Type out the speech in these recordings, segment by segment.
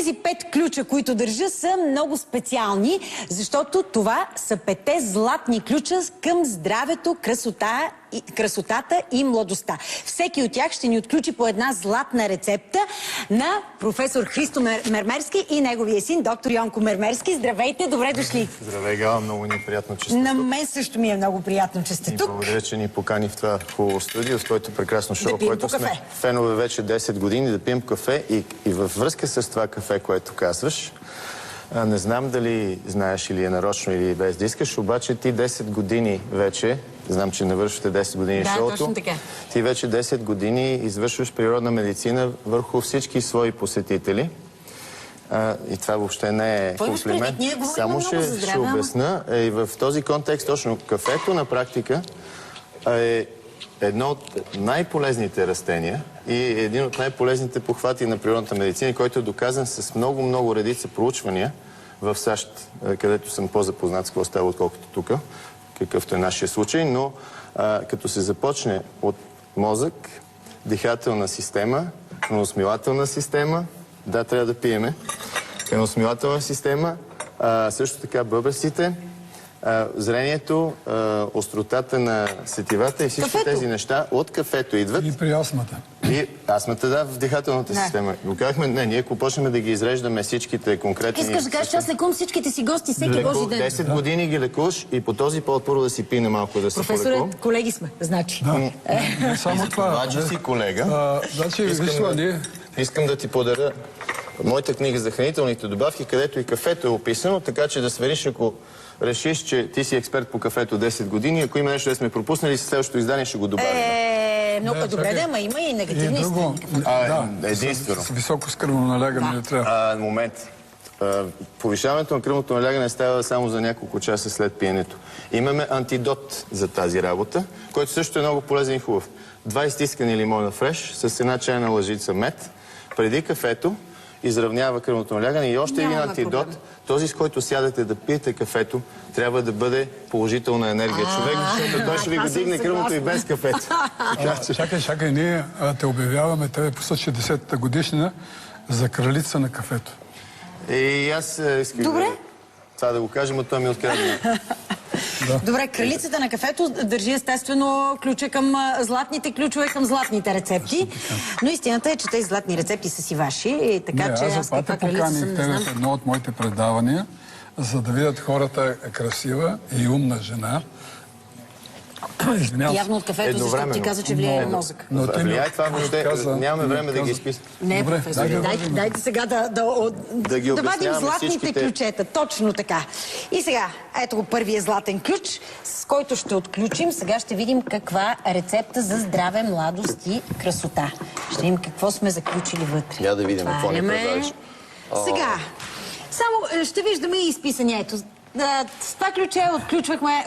Тези 5 ключа, които държа, са много специални, защото това са 5 златни ключа към здравето, красотата и младостта. Всеки от тях ще ни отключи по една златна рецепта на професор Христо Мермерски и неговия син, доктор Йонко Мермерски. Здравейте, добре дошли. Здравей, Гала, много ни е приятно, че сте На тук. мен също ми е много приятно, че сте тук. Благодаря, че ни покани в това хубаво студио, с твоето прекрасно шоу, пием което по кафе. сме фенове вече 10 години, да пием кафе и във връзка с това кафе, което казваш. Не знам дали знаеш или е нарочно, или без да искаш, обаче ти 10 години вече, знам, че навършвате 10 години шоуто. Да, точно така. Ти вече 10 години извършваш природна медицина върху всички свои посетители. И това въобще не е комплимент. Само ще обясна. И в този контекст точно кафето на практика е едно от най-полезните растения и един от най-полезните похвати на природната медицина, който е доказан с много редица проучвания в САЩ, където съм по-запознат с какво става, отколкото тук, какъвто е нашия случай, но като се започне от мозък, дихателна система, храносмилателна система, да, трябва да пиеме, храносмилателна система, също така бъбреците, зрението, остротата на сетивата и всички тези неща от кафето идват. И при астмата. И астмата, да, в дихателната система. Но казахме, не, ние ако почнем да ги изреждаме всичките конкретни... Искаш да кажеш, че аз лекувам всичките си гости всеки божи ден. 10 години ги лекуваш и по този повод първо да си пине малко, да се Професоре, колеги сме, значи. Да, не само това. Това, че си колега. Искам да ти подаря моята книга за хранителните добавки, където и кафето е описано, така че да свериш, ако решиш, че ти си експерт по кафето 10 години, ако има нещо да сме пропуснали, с следващото издание ще го добавим. Много добре, да, ама има и негативни страни. Единствено. С високо скръвно налягане не трябва. Момент. Повишаването на кръвното налягане става само за няколко часа след пиенето. Имаме антидот за тази работа, който също е много полезен и хубав. 2 изтискани лимона фреш с една чайна лъжица мед преди кафето изравнява кръвното налягане и още един антидот. Този, с който сядате да пиете кафето, трябва да бъде положителна енергия човек, защото той ще ви го дигне кръвното и без кафето. Чакай, ние те обявяваме тебе по 60-та годишнина за кралица на кафето. И аз исках това да го кажем, а той ми открадна. Добре, кралицата на кафето държи естествено ключа към златните ключове, към златните рецепти. Но истината е, че тези златни рецепти са си ваши. Така че аз каква кралица съм, не знам. Едно от моите предавания, за да видят хората красива и умна жена. Явно от кафето, защото ти каза, че влияе на мозък. Влияе това въобще. Нямаме време да ги изписваме. Не, професор, дайте сега да вадим златните ключета. Точно така. И сега, ето го първия златен ключ, с който ще отключим. Сега ще видим каква рецепта за здраве, младост и красота. Ще видим какво сме заключили вътре. Я да видим какво ни предлагаш. Сега, само ще виждаме и изписанието. С това ключе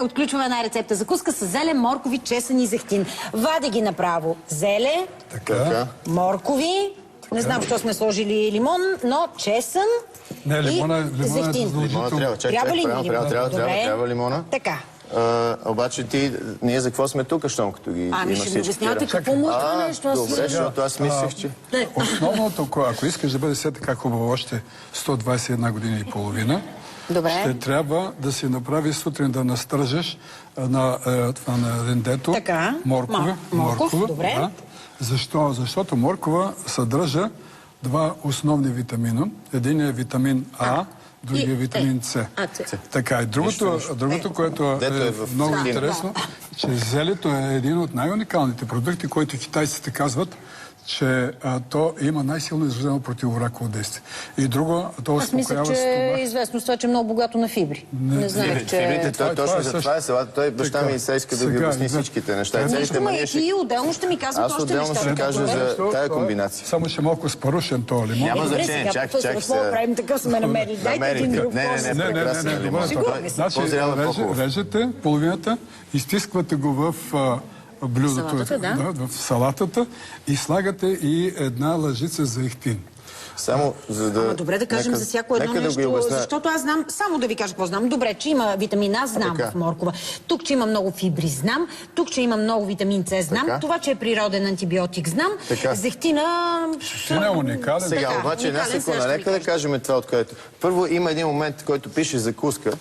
отключваме една рецепта. Закуска с зелен, моркови, чесън и зехтин. Вади ги направо. Зеле, моркови, не знам, защо сме сложили лимон, но чесън и зехтин. Трябва ли лимон? Трябва лимона. Така. Обаче ние за какво сме тук, щом като ги има всички? Ще ми обяснявате какво му е това нещо. Добре, защото аз мислех, че... Основното, ако искаш да бъде все така хубаво още 121 години и половина, ще трябва да си направи сутрин да настържеш на рендето моркова. Добре. Защо? Защото моркова съдържа 2 основни витамина. Един е витамин А, другия е витамин С. Така, и другото, което е много интересно, че зелето е един от най-уникалните продукти, които китайците казват, че то има най-силно изразено противораково действие. И друго, то успокоява стомах. Аз мисля, че е известно с това, че е много богато на фибри. Не знаех, че... Фибрите, точно за това е салата. Той баща ми се иска да ви обясни всичките неща. И отделно ще ми казват още неща. Аз отделно ще кажа за тая комбинация. Само ще малко спарушен този лимон. Няма значение, чак. Какво правим, такъв сме намерили. Дайте един друг. Значи, режете половината, изтисквате го в блюдото, в салатата и слагате и една лъжица зехтин. Само за да... Добре да кажем за всяко едно нещо, защото аз знам, само да ви кажа какво знам. Добре, че има витамин А, знам в моркова. Тук, че има много фибри, знам. Тук, че има много витамин С, знам. Това, че е природен антибиотик, знам. Зехтина... Не е уникален. Сега, обаче, една секунда, нека да кажем това, откъдето. Първо, има един момент, който пише закуска.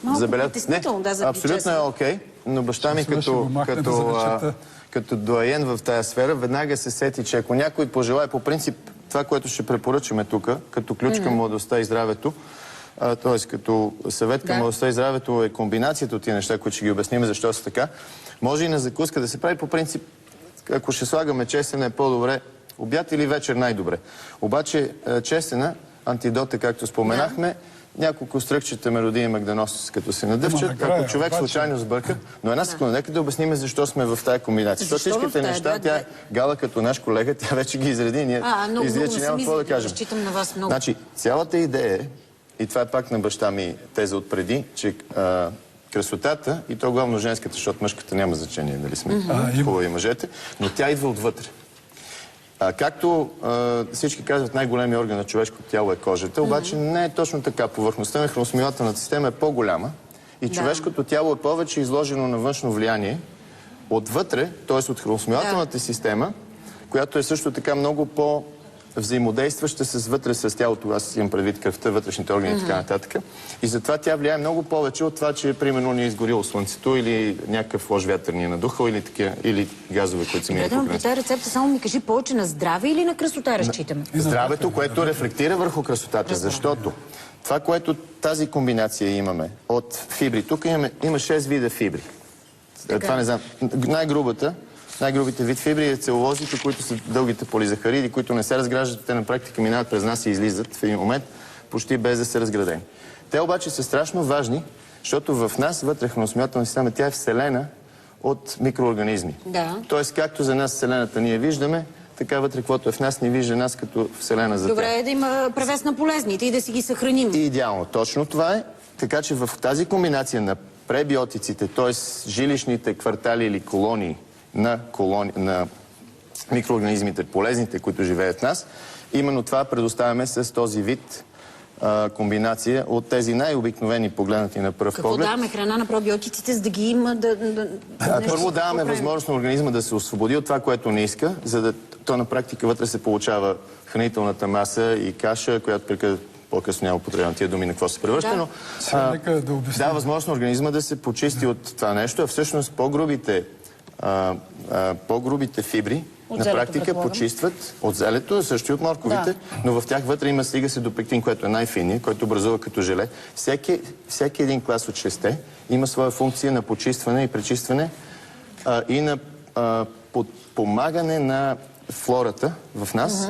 Не, абсолютно е окей, но баща ми като доайен в тая сфера, веднага се сети, че ако някой пожелае по принцип това, което ще препоръчаме тук, като ключ към младостта и здравето, т.е. като съвет към младостта и здравето е комбинацията от тия неща, които ще ги обясним защо са така, може и на закуска да се прави по принцип, ако ще слагаме чесъна е по-добре, обяд или вечер най-добре. Обаче чесъна, антидота, както споменахме, няколко стръкчета мелодии Магданоз, като се надъвчат, ако човек случайно сбърка. Но една секунда, нека да обясним защо сме в тая комбинация. Защото всичките неща, тя Гала като наш колега, тя вече ги изреди, ние изреди, че няма какво да кажем. Значи, цялата идея е, и това е пак на баща ми теза отпреди, че красотата, и то главно женската, защото мъжката няма значение, дали сме хубави мъжете, но тя идва отвътре. Както всички казват, най-големият орган на човешкото тяло е кожата, обаче не е точно така. Повърхността на храносмилателната система е по-голяма и човешкото тяло е повече изложено на външно влияние отвътре, т.е. от храносмилателната система, която е също така много по-взаимодействаща вътре с тялото. Аз имам предвид кръвта, вътрешните органи и така нататък. И затова тя влияе много повече от това, че примерно ни е изгорило слънцето или някакъв лош вятър ни е надухал или газове, които са минали по при тази рецепта само ми кажи повече на здраве или на красота разчитаме? Здравето, което рефлектира върху красотата, защото това, което тази комбинация имаме от фибри, тук има 6 вида фибри. Това не знам. Най-грубите вид фибри е целулозите, които са дългите полизахариди, които не се разграждат, те на практика минават през нас и излизат в един момент, почти без да са разградени. Те обаче са страшно важни, защото в нас, вътре в храносмилателната система, тя е вселена от микроорганизми. Тоест, както за нас вселената ние виждаме, така вътре, каквото е в нас, ни вижда нас като вселена за тях. Добре е да има превес на полезните и да си ги съхраним. И идеално. Точно това е. Така че в тази комбинация на пребиотиците, т.е. жилищните квартали или колонии на микроорганизмите, полезните, които живеят в нас, именно това предоставяме с този вид комбинация от тези най-обикновени погледнати на пръв поглед. Какво даваме храна на пробиотиците, за да ги има Първо даваме възможност на организма да се освободи от това, което не иска, за да то на практика вътре се получава хранителната маса и каша, която по-късно няма употреба на тия думи на какво се превръща, но дава възможност на организма да се почисти от това нещо, а всъщност по-грубите фибри на практика почистват от зелето, също и от морковите, но в тях вътре има, стига се до пектин, което е най-финният, който образува като желе. Всеки един клас от 6-те има своя функция на почистване и пречистване и на подпомагане на флората в нас,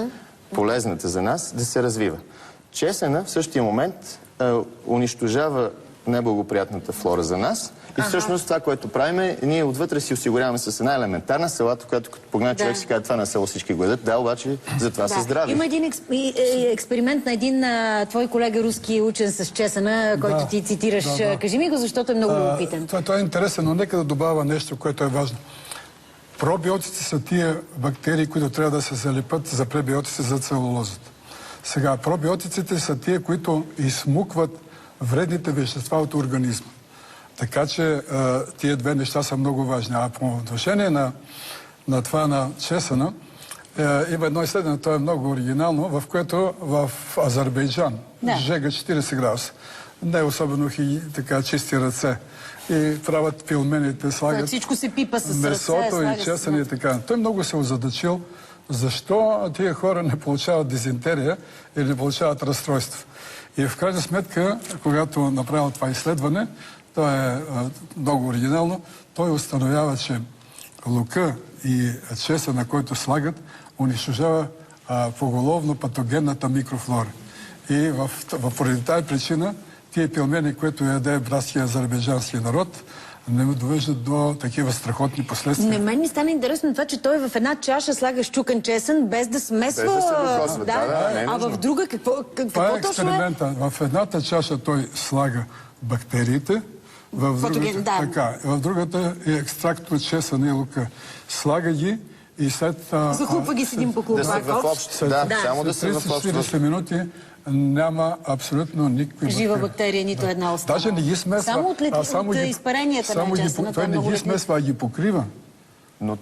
полезната за нас, да се развива. Чесъна в същия момент унищожава неблагоприятната флора за нас. И всъщност това, което правим е, ние отвътре си осигуряваме с една елементарна салата, която като погледна човек си казва, това на село всички го ядат. Да, обаче затова са здрави. Има един експеримент на един твой колега руски учен с чесъна, който ти цитираш. Кажи ми го, защото е много любопитен. Това е интересно, но нека да добавя нещо, което е важно. Пробиотици са тия бактерии, които трябва да се залепат за пребиотици за целулозата. Сега, пробиотиците са тия, които изсмукват вредните вещества от организма. Така че тия две неща са много важни. А по отношение на това на чесъна, има едно изследване, то е много оригинално, в което в Азербайджан жега 40 градуса. Не особено така чисти ръце. И правят пилмените, слагат всичко се пипа с месото и чесън и така. Той много се озадачил защо тия хора не получават дизентерия или не получават разстройство. И в крайна сметка, когато направил това изследване, то е много оригинално, той установява, че лука и чесъна, който слагат, унищожава поголовно патогенната микрофлора. И поради тази причина тия пилмени, които яде братския азербайджански народ, не ме довеждат до такива страхотни последствия. На мен ми стана интересно това, че той в една чаша слага щукан чесън, без да смесва. Без да се докосва. А в друга какво това е експеримента. В едната чаша той слага бактериите, в другата е екстракт от чесъна и лука. Слага ги и след... Захлупва ги с един поклуп. Да са в общ. Да, само да са в общ. 30-40 минути няма абсолютно никакви жива бактерия, нито една остава. Даже не ги смесва. Само от изпаренията на чесъна. Той не ги смесва, а ги покрива. Но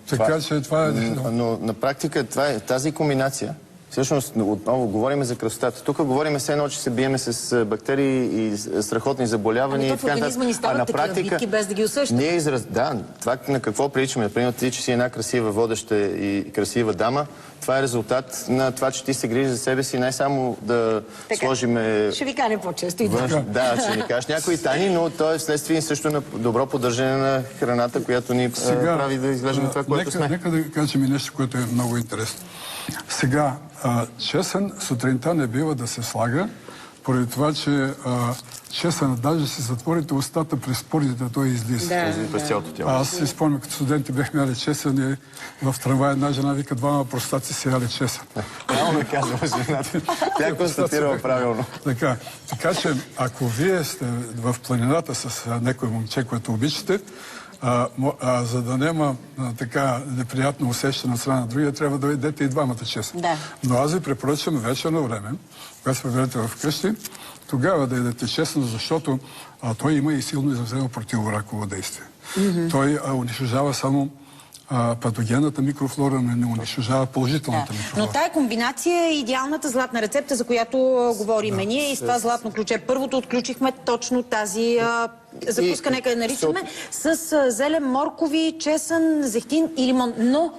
на практика тази комбинация, всъщност отново говорим за красотата. Тук говорим все едно, че се биеме с бактерии и страхотни заболявания. В организма ни стават такива битки, без да ги усещаме. Да, това на какво приличаме. Например, ти, че си една красива водеща и красива дама, това е резултат на това, че ти се грижиш за себе си, не само да сложиме... Ще ви каня по-често и да, ще ни кажеш някои тайни, но то е вследствие също на добро поддържане на храната, която ни прави да изглеждаме това, което сме. Нека да кажем и нещо, което е много интересно. Сега, чесън сутринта не бива да се слага, поради това, че чесън, даже си затворите устата през порите, той излиза. През цялото тяло. Аз си спомням, като студенти бяхме яли чесън и в трамвай една жена вика, двама простаци си яли чесън. Правилно казва жената. Тя констатирала правилно. Така че, ако вие сте в планината с някой момче, което обичате, за да няма така неприятно усещане от страна на другия, трябва да идете и двамата чесън. Но аз ви препоръчвам вечерно време, когато се приберете вкъщи, тогава да идете чесън, защото той има и силно изразено противораково действие. Той унищожава само патогенната микрофлора, не унищожава положителната микрофлора. Но тая комбинация е идеалната златна рецепта, за която говорим ние, и с това златно ключе. Първото отключихме точно тази закуска, нека я наричаме, с зелен, моркови, чесън, зехтин и лимон. Но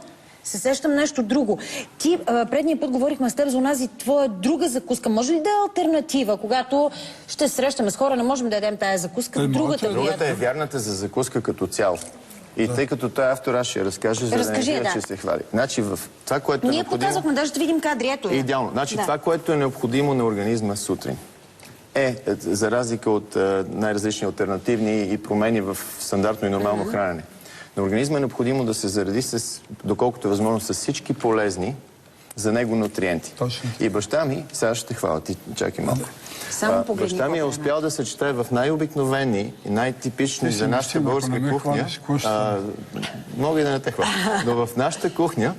се сещам нещо друго. Ти предния път говорихме с теб за онази твоя друга закуска. Може ли да е алтернатива, когато ще срещаме с хора, не можем да ядем тая закуска? Другата е вярната за закуска като цяло. И тъй като той автор, аз ще разкаже, за да не бива, че се хвали. Значи, в това, което ние показахме, даже ще видим кадри, ето е. Идеално. Значи, това, което е необходимо на организма сутрин, за разлика от най-различни алтернативни и промени в стандартно и нормално хранене. На организма е необходимо да се зареди, доколкото е възможно, с всички полезни за него нутриенти. И баща ми, сега ще хваля, ти чакай малко. Баща ми е успял да съчетае в най-обикновени и най-типични за нашата българска кухня. Мога и да не те хваля. Но в нашата кухня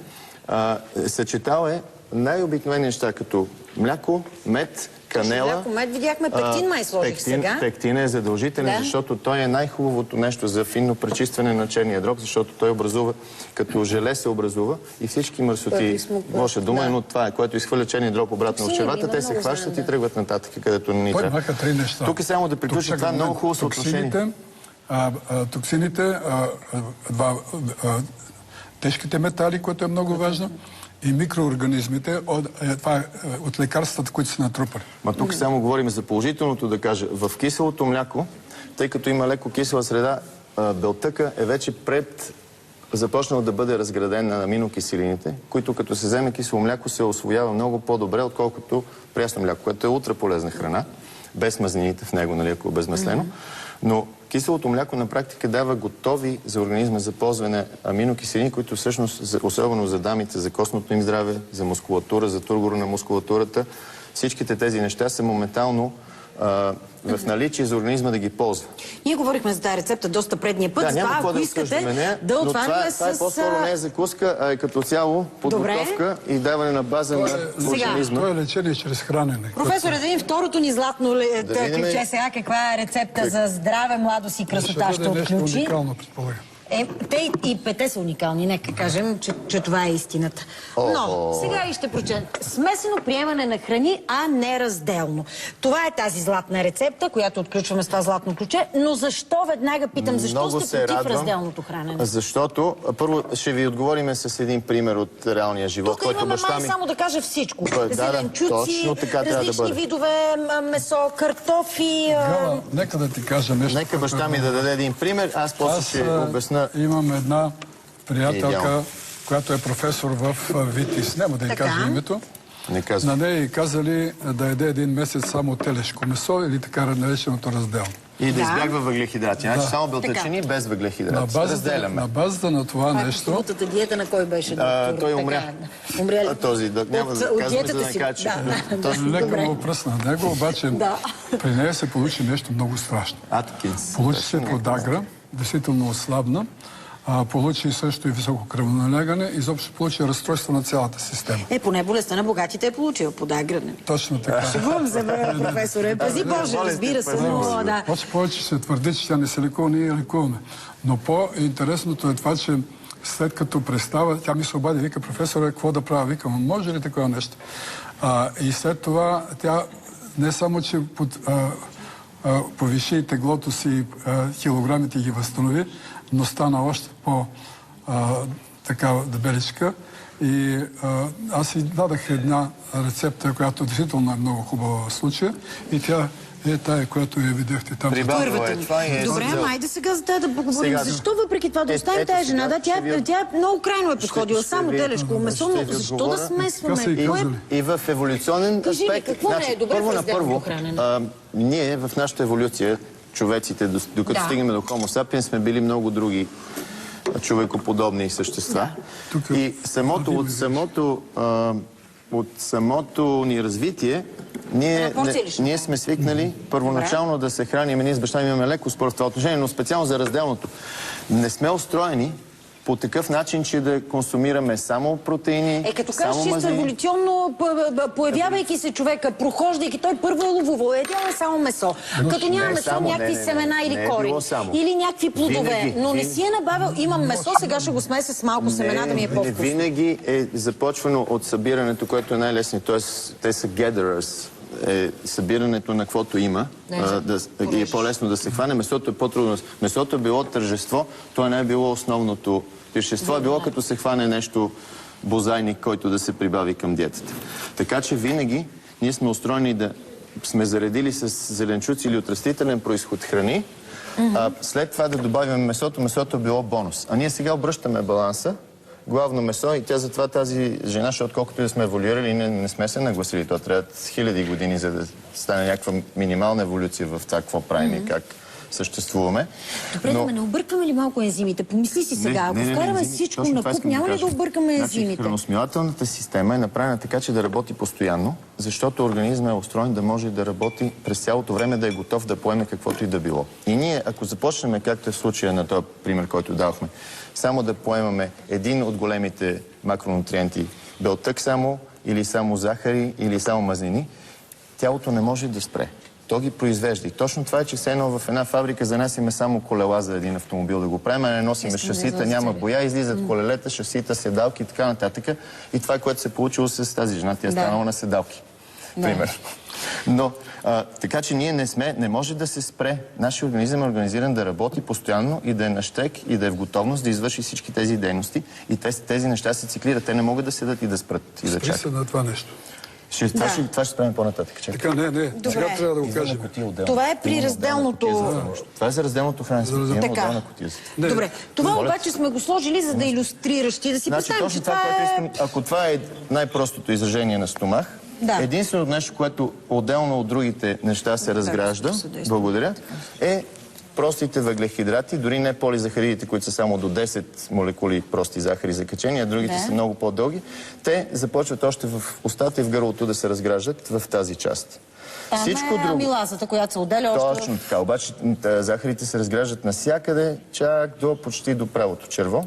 съчетал е най-обикновени неща, като мляко, мед, канела. Мед видяхме, пектин май сложих сега. Пектин е задължителен, защото той е най-хубавото нещо за финно пречистване на черния дроб, защото той образува, като желе се образува и всички мърсоти, лоша дума, но това е, което изхвърля черния дроб обратно в червата, те се хващат и тръгват нататък, където не ни трябва. Той бяха три неща. Тук е само да приключи, това е много хубаво съотношение. Токсините, тежките метали, което е много важно, и микроорганизмите от лекарствата, които са натрупали. Тук само говорим за положителното, да кажа. В киселото мляко, тъй като има леко кисела среда, белтъка е вече започнал да бъде разграден на аминокиселините, които като се вземе кисело мляко се освоява много по-добре, отколкото прясно мляко, което е ултраполезна храна, без мазнините в него, нали, ако е безмаслено. Но киселото мляко на практика дава готови за организма за ползване аминокиселини, които всъщност, особено за дамите, за костното им здраве, за мускулатура, за тургор на мускулатурата, всичките тези неща са моментално в наличие за организма да ги ползва. Ние говорихме за тази рецепта доста предния път, това, ако искате да отваряме с... Това е по-скоро не е закуска, а е като цяло подготовка и даване на база на организма. Това е лечение чрез хранене. Професор, да видим второто ни златно ключе сега, каква е рецепта за здраве, младост и красота ще отключи. Нещо уникално, предполагам. Те и пете са уникални, нека кажем, че това е истината. Но, сега и ще прочем. Смесено приемане на храни, а не разделно. Това е тази златна рецепта, която отключваме с това златно ключе. Но защо, веднага питам, защо сте против разделното хранене? Защото, първо ще ви отговорим с един пример от реалния живот. Тук имаме май само да кажа всичко. Зеленчуци, различни видове месо, картофи... Нека да ти кажа нещо. Нека баща ми да даде един пример, аз после ще обясня. Имам една приятелка, която е професор в ВИТИС. Няма да й кажа името. На нея й казали да яде един месец само телешко месо или така нареченото разделно. И да избягва въглехидрати. Значи само белтъчини без въглехидрати. На базата на това нещо... Прословутата диета на кой беше? Той умря. Този, няма да казваме, за да не кача. Лека му пръсна него, обаче при нея се получи нещо много страшно. Получи се подагра, действително ослабна, получи също и високо кръвоналягане, изобщо получи разстройство на цялата система. Поне болестта на богатите е получил подагра. Точно така. Шегувам се, професоре. Пази Боже, разбира се, но да. Повече се твърди, че тя не се лекува, ние я лекуваме. Но по-интересното е това, че след като престава, тя ми се обади, вика, професора, какво да правя? Викам, може ли такова нещо? И след това тя не само, че повиши теглото си, килограмите ги възстанови, но стана още по-такава дебеличка. И аз си дадах една рецепта, която действително е много хубава в случая. И тя е тая, която я видяхте там. Добре, айде сега за тази да поговорим. Защо въпреки това да остави тази жена? Да, тя много крайно е подходила, само телешко месо, но защо да смесваме? И в еволюционен аспект. Какво не е добре в разделното хранене? Ние в нашата еволюция, човеците, докато стигнем до Homo sapiens, сме били много други човекоподобни същества. И от самото ни развитие ние сме свикнали първоначално да се храним. Ние с баща ми имаме леко спор в това отношение, но специално за разделното. Не сме устроени по такъв начин, че да консумираме само протеини, като кажеш чисто еволюционно, появявайки се човека, прохождайки, той първо е ловувал, едял е само месо. Като няма месо, някакви семена или корени, или някакви плодове. Но не си е набавил, имам месо, сега ще го смеся с малко семена, да ми е по-вкусно. Винаги е започвано от събирането, което е най-лесно. Тоест, те са gatherers. Събирането на каквото има, е по-лесно да се хване. Месото е по-трудно. Месото е било тържество, то не е било основното пиршество, е било като се хване нещо бозайник, който да се прибави към диетата. Така че винаги ние сме устроени да сме заредили с зеленчуци или от растителен произход храни, след това да добавим месото. Месото е било бонус. А ние сега обръщаме баланса, главно месо, и тя затова тази жена, защото колкото и да сме еволюирали, не сме се нагласили. То трябва хиляди години, за да стане някаква минимална еволюция в това, какво правим и как съществуваме. Добре, да не объркваме ли малко ензимите? Помисли си сега, ако вкараме всичко на куп, няма ли да объркаме ензимите? Храносмилателната система е направена така, че да работи постоянно, защото организмът е устроен да може да работи през цялото време, да е готов да поеме каквото и да било. И ние, ако започнем, както е в случая на този пример, който давахме, само да поемаме един от големите макронутриенти, белтък само, или само захари, или само мазнини, тялото не може да спре. То ги произвежда. И точно това е, че все едно в една фабрика занасяме само колела за един автомобил да го правим, а не носиме шасита, няма боя, излизат колелета, шасита, седалки и така нататък. И това е, което се е получило с тази жена. Тя е станала на седалки. Пример. Но, така че ние не може да се спре. Нашия организъм е организиран да работи постоянно и да е на щек и да е в готовност да извърши всички тези дейности. И тези неща се циклират. Те не могат да седат и да спрат и да чакат. Спри се на това нещо. Това ще спрем по-нататък. Така, не. Сега трябва да го кажем. Това е при разделното... Това е за разделното хранене. Така. Добре. Това обаче сме го сложили, за да илюстрираш и да си представим, че това е... Ако това е най-простото изражение на стомах, единственото нещо, което отделно от другите неща се разгражда, благодаря, е простите въглехидрати, дори не полизахаридите, които са само до 10 молекули прости захари закачени, а другите са много по-дълги. Те започват още в устата и в гърлото да се разграждат в тази част. Там е амилазата, която се отделя още... Точно така. Обаче захарите се разграждат навсякъде, чак до почти до правото черво.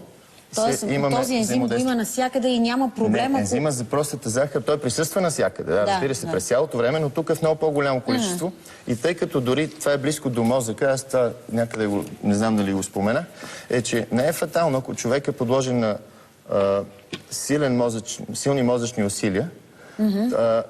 Тоест, този ензим го има навсякъде и няма проблема. Не, ензима за простата захар, той присъства навсякъде, разбира се, през цялото време, но тук е в много по-голямо количество. И тъй като дори това е близко до мозъка, аз това някъде не знам дали го спомена, е, че не е фатално, ако човек е подложен на силни мозъчни усилия,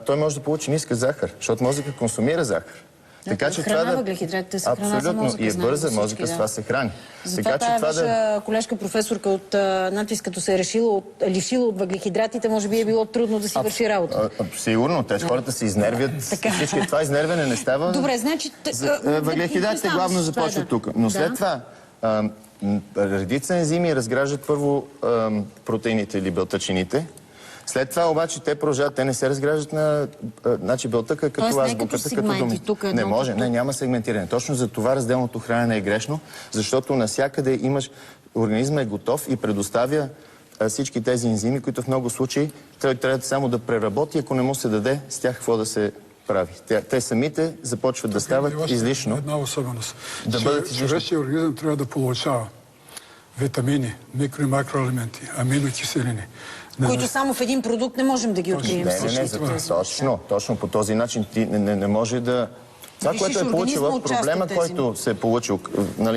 той може да получи ниска захар, защото мозъкът консумира захар. Така че храна, въглехидратите са храна за мозъка. И е бърза, мозъка с това се храни. Затова тая ваша колежка професорка от надпис, като се е лишила от въглехидратите, може би е било трудно да си върши работа. Сигурно, тези хората се изнервят. Всички това изнервяне не става. Добре, значи... Въглехидратите главно започват тук. Но след това редица ензими разграждат първо протеините или белтъчините. След това обаче те продължават, те не се разграждат на... Значи белтъка като азбуката, като думи. Не може, няма сегментиране. Точно за това разделното хранене е грешно, защото навсякъде имаш... Организма е готов и предоставя всички тези ензими, които в много случаи трябва само да преработи, ако не му се даде с тях какво да се прави. Те самите започват да стават излишно. Една особеност. Да бъдат излишни. Човешкият организъм трябва да получава витамини, микро- и макроелементи, аминокиселини. Които само в един продукт не можем да ги открием. Точно по този начин ти не може да... Това, което е получила, проблема, който се е получил,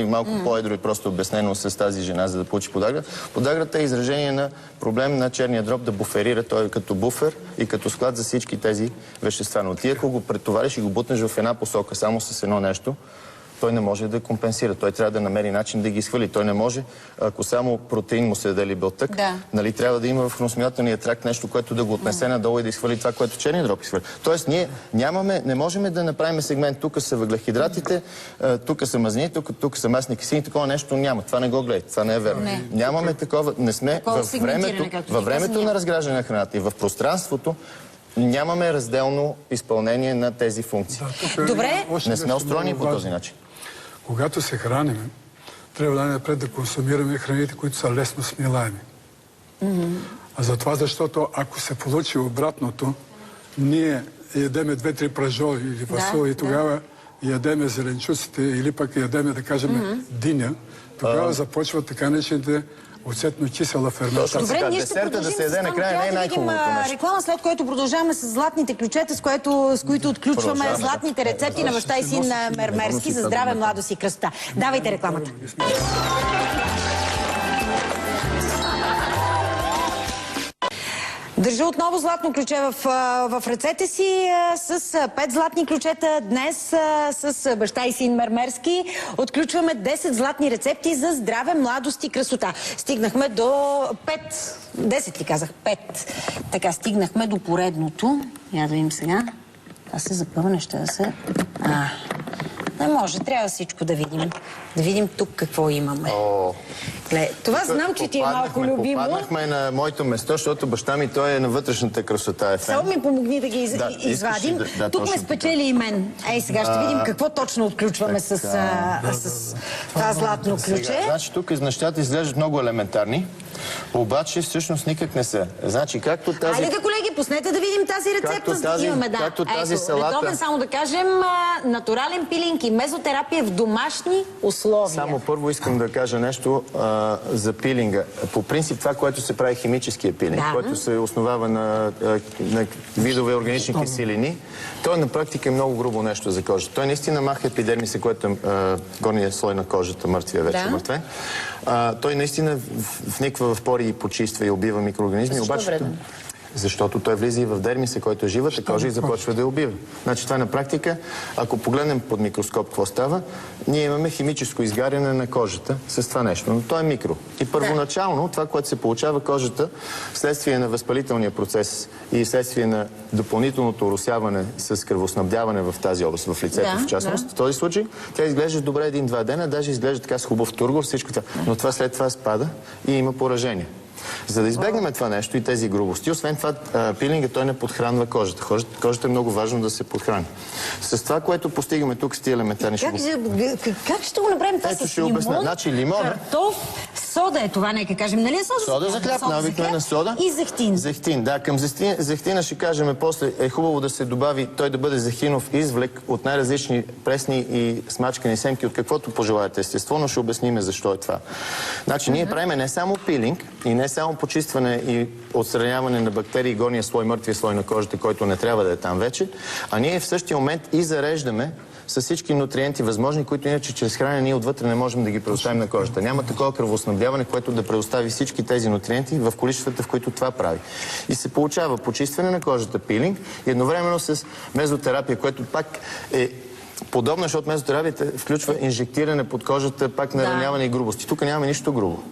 малко по-едро и просто обяснено с тази жена, за да получи подагра. Подаграта е изражение на проблем на черния дроб да буферира. Той е като буфер и като склад за всички тези вещества. Но ти, ако го претовариш и го бутнеш в една посока, само с едно нещо, той не може да компенсира. Той трябва да намери начин да ги изхвърли. Той не може, ако само протеин му се дали белтък, трябва да има в храносмилателния тракт нещо, което да го отнесе надолу и да изхвърли това, което черния дроб изхвърли. Тоест, ние не можем да направим сегмент. Тук са въглехидратите, тук са мазнини, тук са масни киселини. Такова нещо няма. Това не го гледайте. Това не е верно. Нямаме такова. Не сме във времето на разграждане на храната и в пространството. Нямаме разделно изпълнение на тези функции. Добре. Не сме устроени по този начин. Когато се храним, трябва най-напред да консумираме храните, които са лесно смилаеми. А затова, защото ако се получи обратното, ние ядеме 2-3 пражоли или фасоли и тогава ядеме зеленчуците или пък ядеме, да кажем, диня, тогава започва така наречените оцетно-кисела ферментация. Добре, ние ще продължим с реклама, след което продължаваме с златните ключета, с които отключваме златните рецепти на баща и син Мермерски за здраве, младост и красота. Давайте рекламата. Държа отново златно ключе в ръцете си с 5 златни ключета. Днес с баща и син Мермерски отключваме 10 златни рецепти за здраве, младост и красота. Стигнахме до 5. 10 ли казах? 5. Така, стигнахме до поредното. Я да видим сега. Това се запълне, ще да се... Не може, трябва всичко да видим. Да видим тук какво имаме. Това знам, че ти е малко любимо. Попаднахме на моето место, защото баща ми той е на вътрешната красота. Само ми помогни да ги извадим. Тук ме спечели и мен. Ей, сега ще видим какво точно отключваме с това златно ключе. Значи тук нещата изглеждат много елементарни, обаче всъщност никак не са. Значи както тази... Айде, колеги, пуснете да видим тази рецепта. Имаме, както тази салата... Редовен, само да кажем, натурален пилинг и мезотерапия в домашни условия. Само първо искам да кажа нещо за пилинга. По принцип това, което се прави химическия пилинг, който се основава на видове органични киселини, той на практика е много грубо нещо за кожата. Той наистина маха епидермиса, което е горния слой на кожата, мъртвия вече мъртве. Той наистина вниква в пори и почиства и убива микроорганизми. Защото той влиза и в дермиса, който е живата кожа и започва да я убива. Значи това на практика, ако погледнем под микроскоп какво става, ние имаме химическо изгаряне на кожата с това нещо, но то е микро. И първоначално това, което се получава кожата, вследствие на възпалителния процес и вследствие на допълнителното оросяване с кръвоснабдяване в тази област, в лицето в частност, в този случай, тя изглежда добре 1-2 дена, даже изглежда така с хубав тургор, всичко това. Но това след това спада и има поражение. За да избегнем това нещо и тези грубости, освен това пилинга той не подхранва кожата. Кожата е много важно да се подхрани. С това, което постигаме тук с тия елементарни... Как ще го направим това с лимон? Значи лимона... Картоф, сода е това, нека кажем. Нали е сода? Сода за хляб, обикновена сода. И зехтин. Зехтин, да. Към зехтина ще кажем после е хубаво да се добави, той да бъде зехтинов извлек от най-различни пресни и смачкани семки, от каквото пожелаете естество, но ще обясним защо е това. Значи ние правим не само пилинг и не само почистване и отстраняване на бактерии, горния слой, мъртвия слой на кожата, който не трябва да е там вече, а ние в същия момент и зареждаме с всички нутриенти възможни, които иначе чрез хранене ние отвътре не можем да ги предоставим на кожата. Няма такова кръвоснабдяване, което да предостави всички тези нутриенти в количествата, в които това прави. И се получава почистване на кожата, пилинг и едновременно с мезотерапия, което пак е подобно, защото мезотерапията включва инжектиране под кожата, пак нараняване и грубости. Тук нямаме нищо грубо.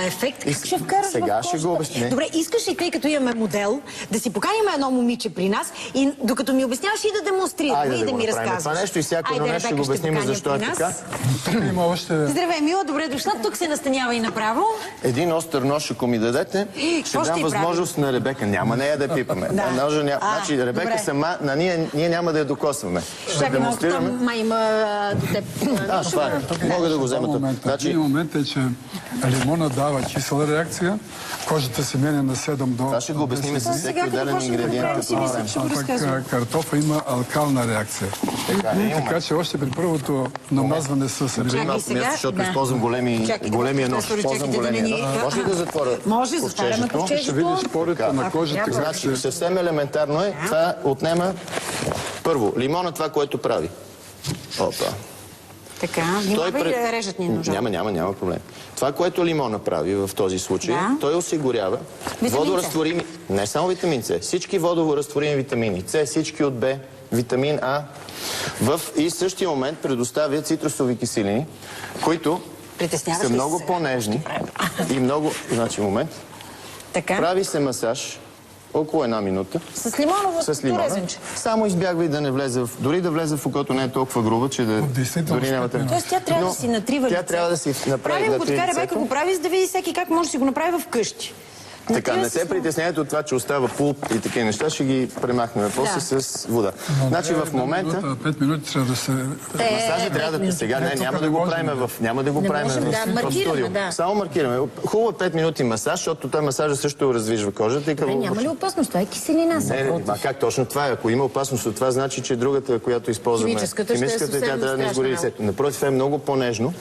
Ефект как ще вкараш в кожата? Сега ще го обясня. Добре, искаш ли, тъй като имаме модел, да си поканим едно момиче при нас и докато ми обясняваш и да демонстрираме и да ми разказваш. Това нещо и всяко едно нещо ще го обясним защо е така. Здравей, Мила, добре дошла. Тук се настанява и направо. Един остър нож, ако ми дадете, ще дам възможност на Ребека. Няма нея да пипаме. Значи Ребека сама, ние няма да я докосваме. Ще демонстрираме. Има до теб. Мога да го взема тук. Един момент е, че лимона дава кисела реакция, кожата се мене на 7 до... Това ще го обясним с всеки отделен ингредиент, като направим. Картофа има алкална реакция. Така че още при първото намазване с... Защото използвам големия нож. Може ли да затворя? Може, затваряме ковчежето. Ще видиш порите на кожата. Значи, съвсем елементарно е. Това отнема първо лимона, това, което прави. Опа. Така, внимавай да режат ни ножа. Няма проблем. Това, което лимона прави в този случай, той осигурява водоразтворими... Не само витамин С, всички водоразтворими витамини. С, всички от Б, витамин А. И същия момент предоставя цитрусови киселини, които са много по-нежни и много... Значи, момент. Прави се масаж около 1 минута. С лимоново резенче. Само избягвай да не влезе дори да влезе в окото не е толкова груба, че да... Дори нямате... Тоест тя трябва да си натрива лицето. Тя трябва да си направи... Правим го така, Ребека го прави, за да види всеки как може да си го направи вкъщи. Така, не се притеснявайте от това, че остава пулп и такива неща, ще ги премахнем после с вода. Значи в момента... 5 минути трябва да се... Масажа трябва да... Сега няма да го правим в студио. Само маркираме. Хубаво 5 минути масаж, защото той масажа също раздвижва кожата. Няма ли опасност? Това е киселина. Как точно това е? Ако има опасност от това, значи, че другата, която използваме, химическата, тя трябва да не изгори лицето. Напротив, е много по-нежно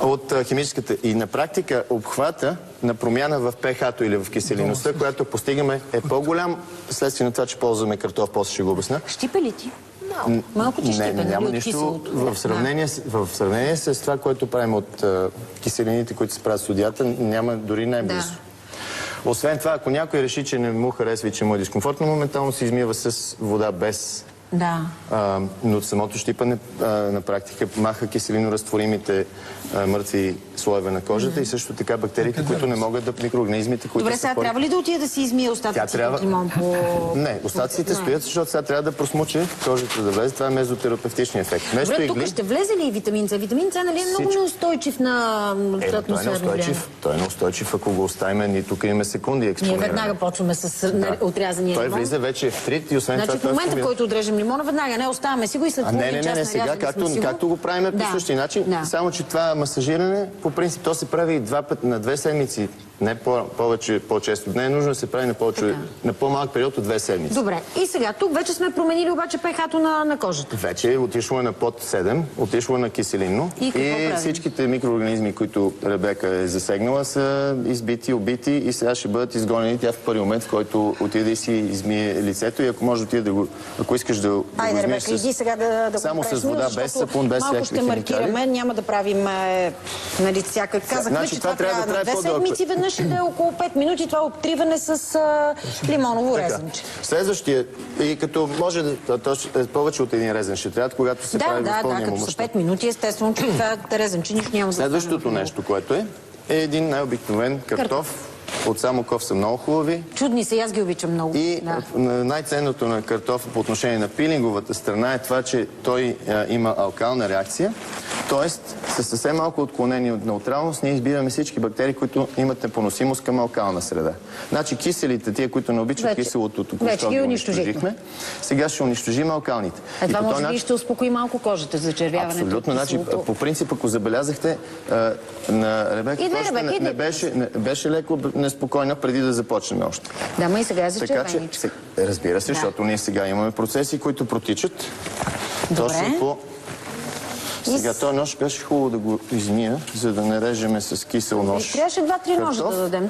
от химическата. И на практика обхвата на промяна в pH-то или в киселиността, която постигаме, е по-голям следствие на това, че ползваме картоф. После ще го обясна. Щипе ли ти? Малко ти щипе, няма нищо в сравнение с това, което правим от киселините, които се правят с одията, няма дори най-близо. Освен това, ако някой реши, че не му харесва и че му е дискомфортно, моментално се измива с вода без... но самото щипане на практика маха киселиноразтворимите мъртви слоеве на кожата и също така бактериите, които не могат да... микроорганизмите, които... Добре, сега трябва ли да отида да си измия остатъците от лимон по... Не, остатъците стоят, защото сега трябва да просмуче кожата да влезе. Това е мезотерапевтичният ефект. Добре, тук ще влезе ли витамин С? Витамин С, нали е много неустойчив на атмосферно влияние? Той е неустойчив, ако го оставим и тук имаме секунди експониране. Ние веднага почваме с отрязания лимон. Той влиза вече в трит и освен това... Значи в момента, в който отрежем лимона, веднага не оставаме си го и след половин час не, сега, както го правим по същия начин, само че това масажиране, по принцип, то се прави 2 пъти на 2 седмици, не повече, по-често. Не е нужно да се прави на по-малък период от 2 седмици. Добре, и сега тук вече сме променили обаче pH-то на кожата. Вече отишло на под 7, отишло на киселинно и всичките микроорганизми, които Ребека е засегнала, са избити, убити и сега ще бъдат изгонени. Тя в първи момент, в който отиде и си измие лицето и ако може да отиде да го... Ако искаш да го измиеш само с вода, без сапун, без всякакви химикали. Малко ще маркираме, няма да правим всякак. Казахме, че това трябва на 2 седмици веднъж и да е около 5 минути това обтриване с лимоново резенче. Следващия, и като може да... повече от един резен ще трябва, когато се прави в пълния му мащаб. Като са 5 минути, естествено, че това резенче нищо няма да стане. Следващото нещо, което е един най-обикновен картоф. От самоков са много хубави. Чудни са, аз ги обичам много. И най-ценното на картофа по отношение на пилинговата страна е това, че той има алкална реакция. Тоест, със съвсем малко отклонение от неутралност, ние избираме всички бактерии, които имат непоносимост към алкална среда. Значи киселите, тия, които не обичат киселото, току-що ги унищожихме. Сега ще унищожим алкалните. Това може би ще успокои малко кожата за червяването. Абсолютно. Значи, по принцип, ако забелязахте, на Ребека кожата беше леко неспокойна преди да започнем още. Да, ма и сега е за червеничка. Разбира се, защото ние сега имаме процеси, които протичат точно по... Сега този нож беше хубаво да го измия, за да не режеме с кисел нож. Трябваше 2-3 ножа да дадем.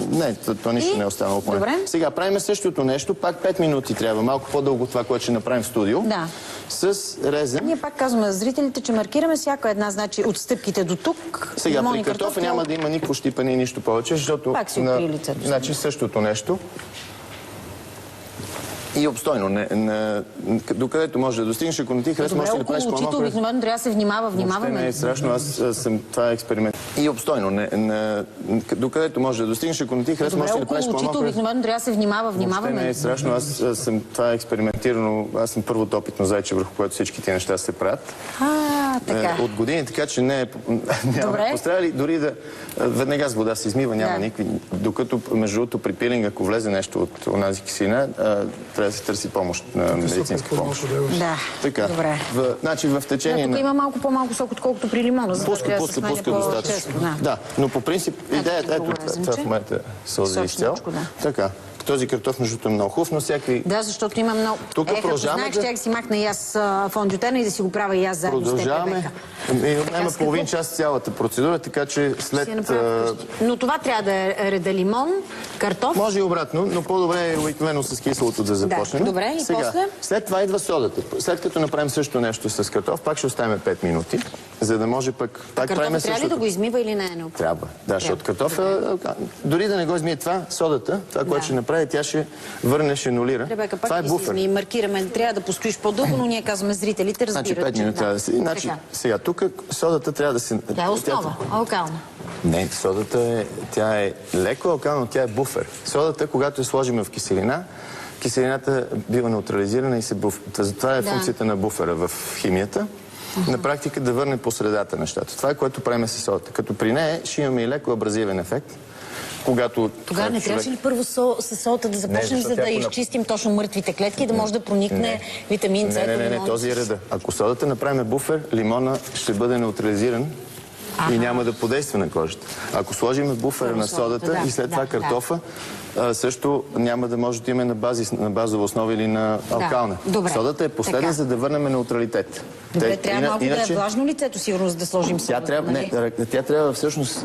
Не, то нищо не е останало по него. Сега правим същото нещо, пак 5 минути трябва, малко по-дълго това, което ще направим в студио. С резен. Ние пак казваме на зрителите, че маркираме всяка една, значи от стъпките до тук. Сега при картофа няма да има никакво щипане и нищо повече, защото... Пак си откри лицето. Значи същото нещо. И обстойно. Докъдето може да достигнеш, ако не ти харесва, може да направиш по-малко. Очите обикновено трябва да се внимаваме. Не е страшно, това е експеримент. И обстойно. Докъдето може да достигнеш, ако не ти харесва, може да направиш по-малко. Очите обикновено трябва да се внимаваме. Не е страшно, това е експериментирано. Аз съм първото опитно зайче, върху което всички тези неща се правят. от години, така че не няма пострадали. Дори да веднага с вода се измива, няма никакви. Докато, между другото, при пилинг, ако влезе нещо от онази киселина, трябва да се търси помощ, медицинска помощ. Да, така. Добре. Значи в течение тук има малко по-малко сок, отколкото при лимона. Пуска достатъчно. Да, но по принцип идеята, това в момента сълзи изцяло. Така. Този картоф, между другото, е много хубав, но всякакви... Да, защото има много... Тук продължаваме знаех, щях си махна и аз фондютена и да си го правя и аз заедно с теб, продължаваме. И отнема половин час цялата процедура, така че след... Но това трябва да е реда лимон, картоф. Може и обратно, но по-добре е обикновено с киселото да започнем. Да, добре, и после? След това идва содата. След като направим също нещо с картоф, пак ще оставим 5 минути, за да може пък... Картофа трябва ли да го измива или не е необходимо? Трябва. Да, защото картофа... Дори да не го измие това, содата, това, което ще направи, тя ще върне, ще нулира. Ребека, това е буфер. И маркираме, трябва да постоиш по-дълго, но ние казваме зрителите, разбират. Значи 5 минути трябва да си. Значи, сега, тук содата трябва да се... Тя е основа, алкална. Не, содата тя е леко алкална, но тя е буфер. Содата, когато я сложим в киселина, киселината бива неутрализирана и се буфер. Това е функцията на буфера в химията. На практика да върне по средата нещата. Това е което правим с содата. Като при нея ще имаме и леко абразивен ефект. Тогава не трябваше ли първо с солта да започнем, за да изчистим точно мъртвите клетки и да може да проникне витамин С? Не, този е реда. Ако содата направим буфер, лимона ще бъде неутрализиран и няма да подейства на кожата. Ако сложим буфера на содата и след това картофа, също няма да може да имаме на базова основа или на алкална. Содата е последна, за да върнем неутралитет. Добре, трябва малко да е влажно лицето, сигурно, за да сложим содата. Тя трябва всъщност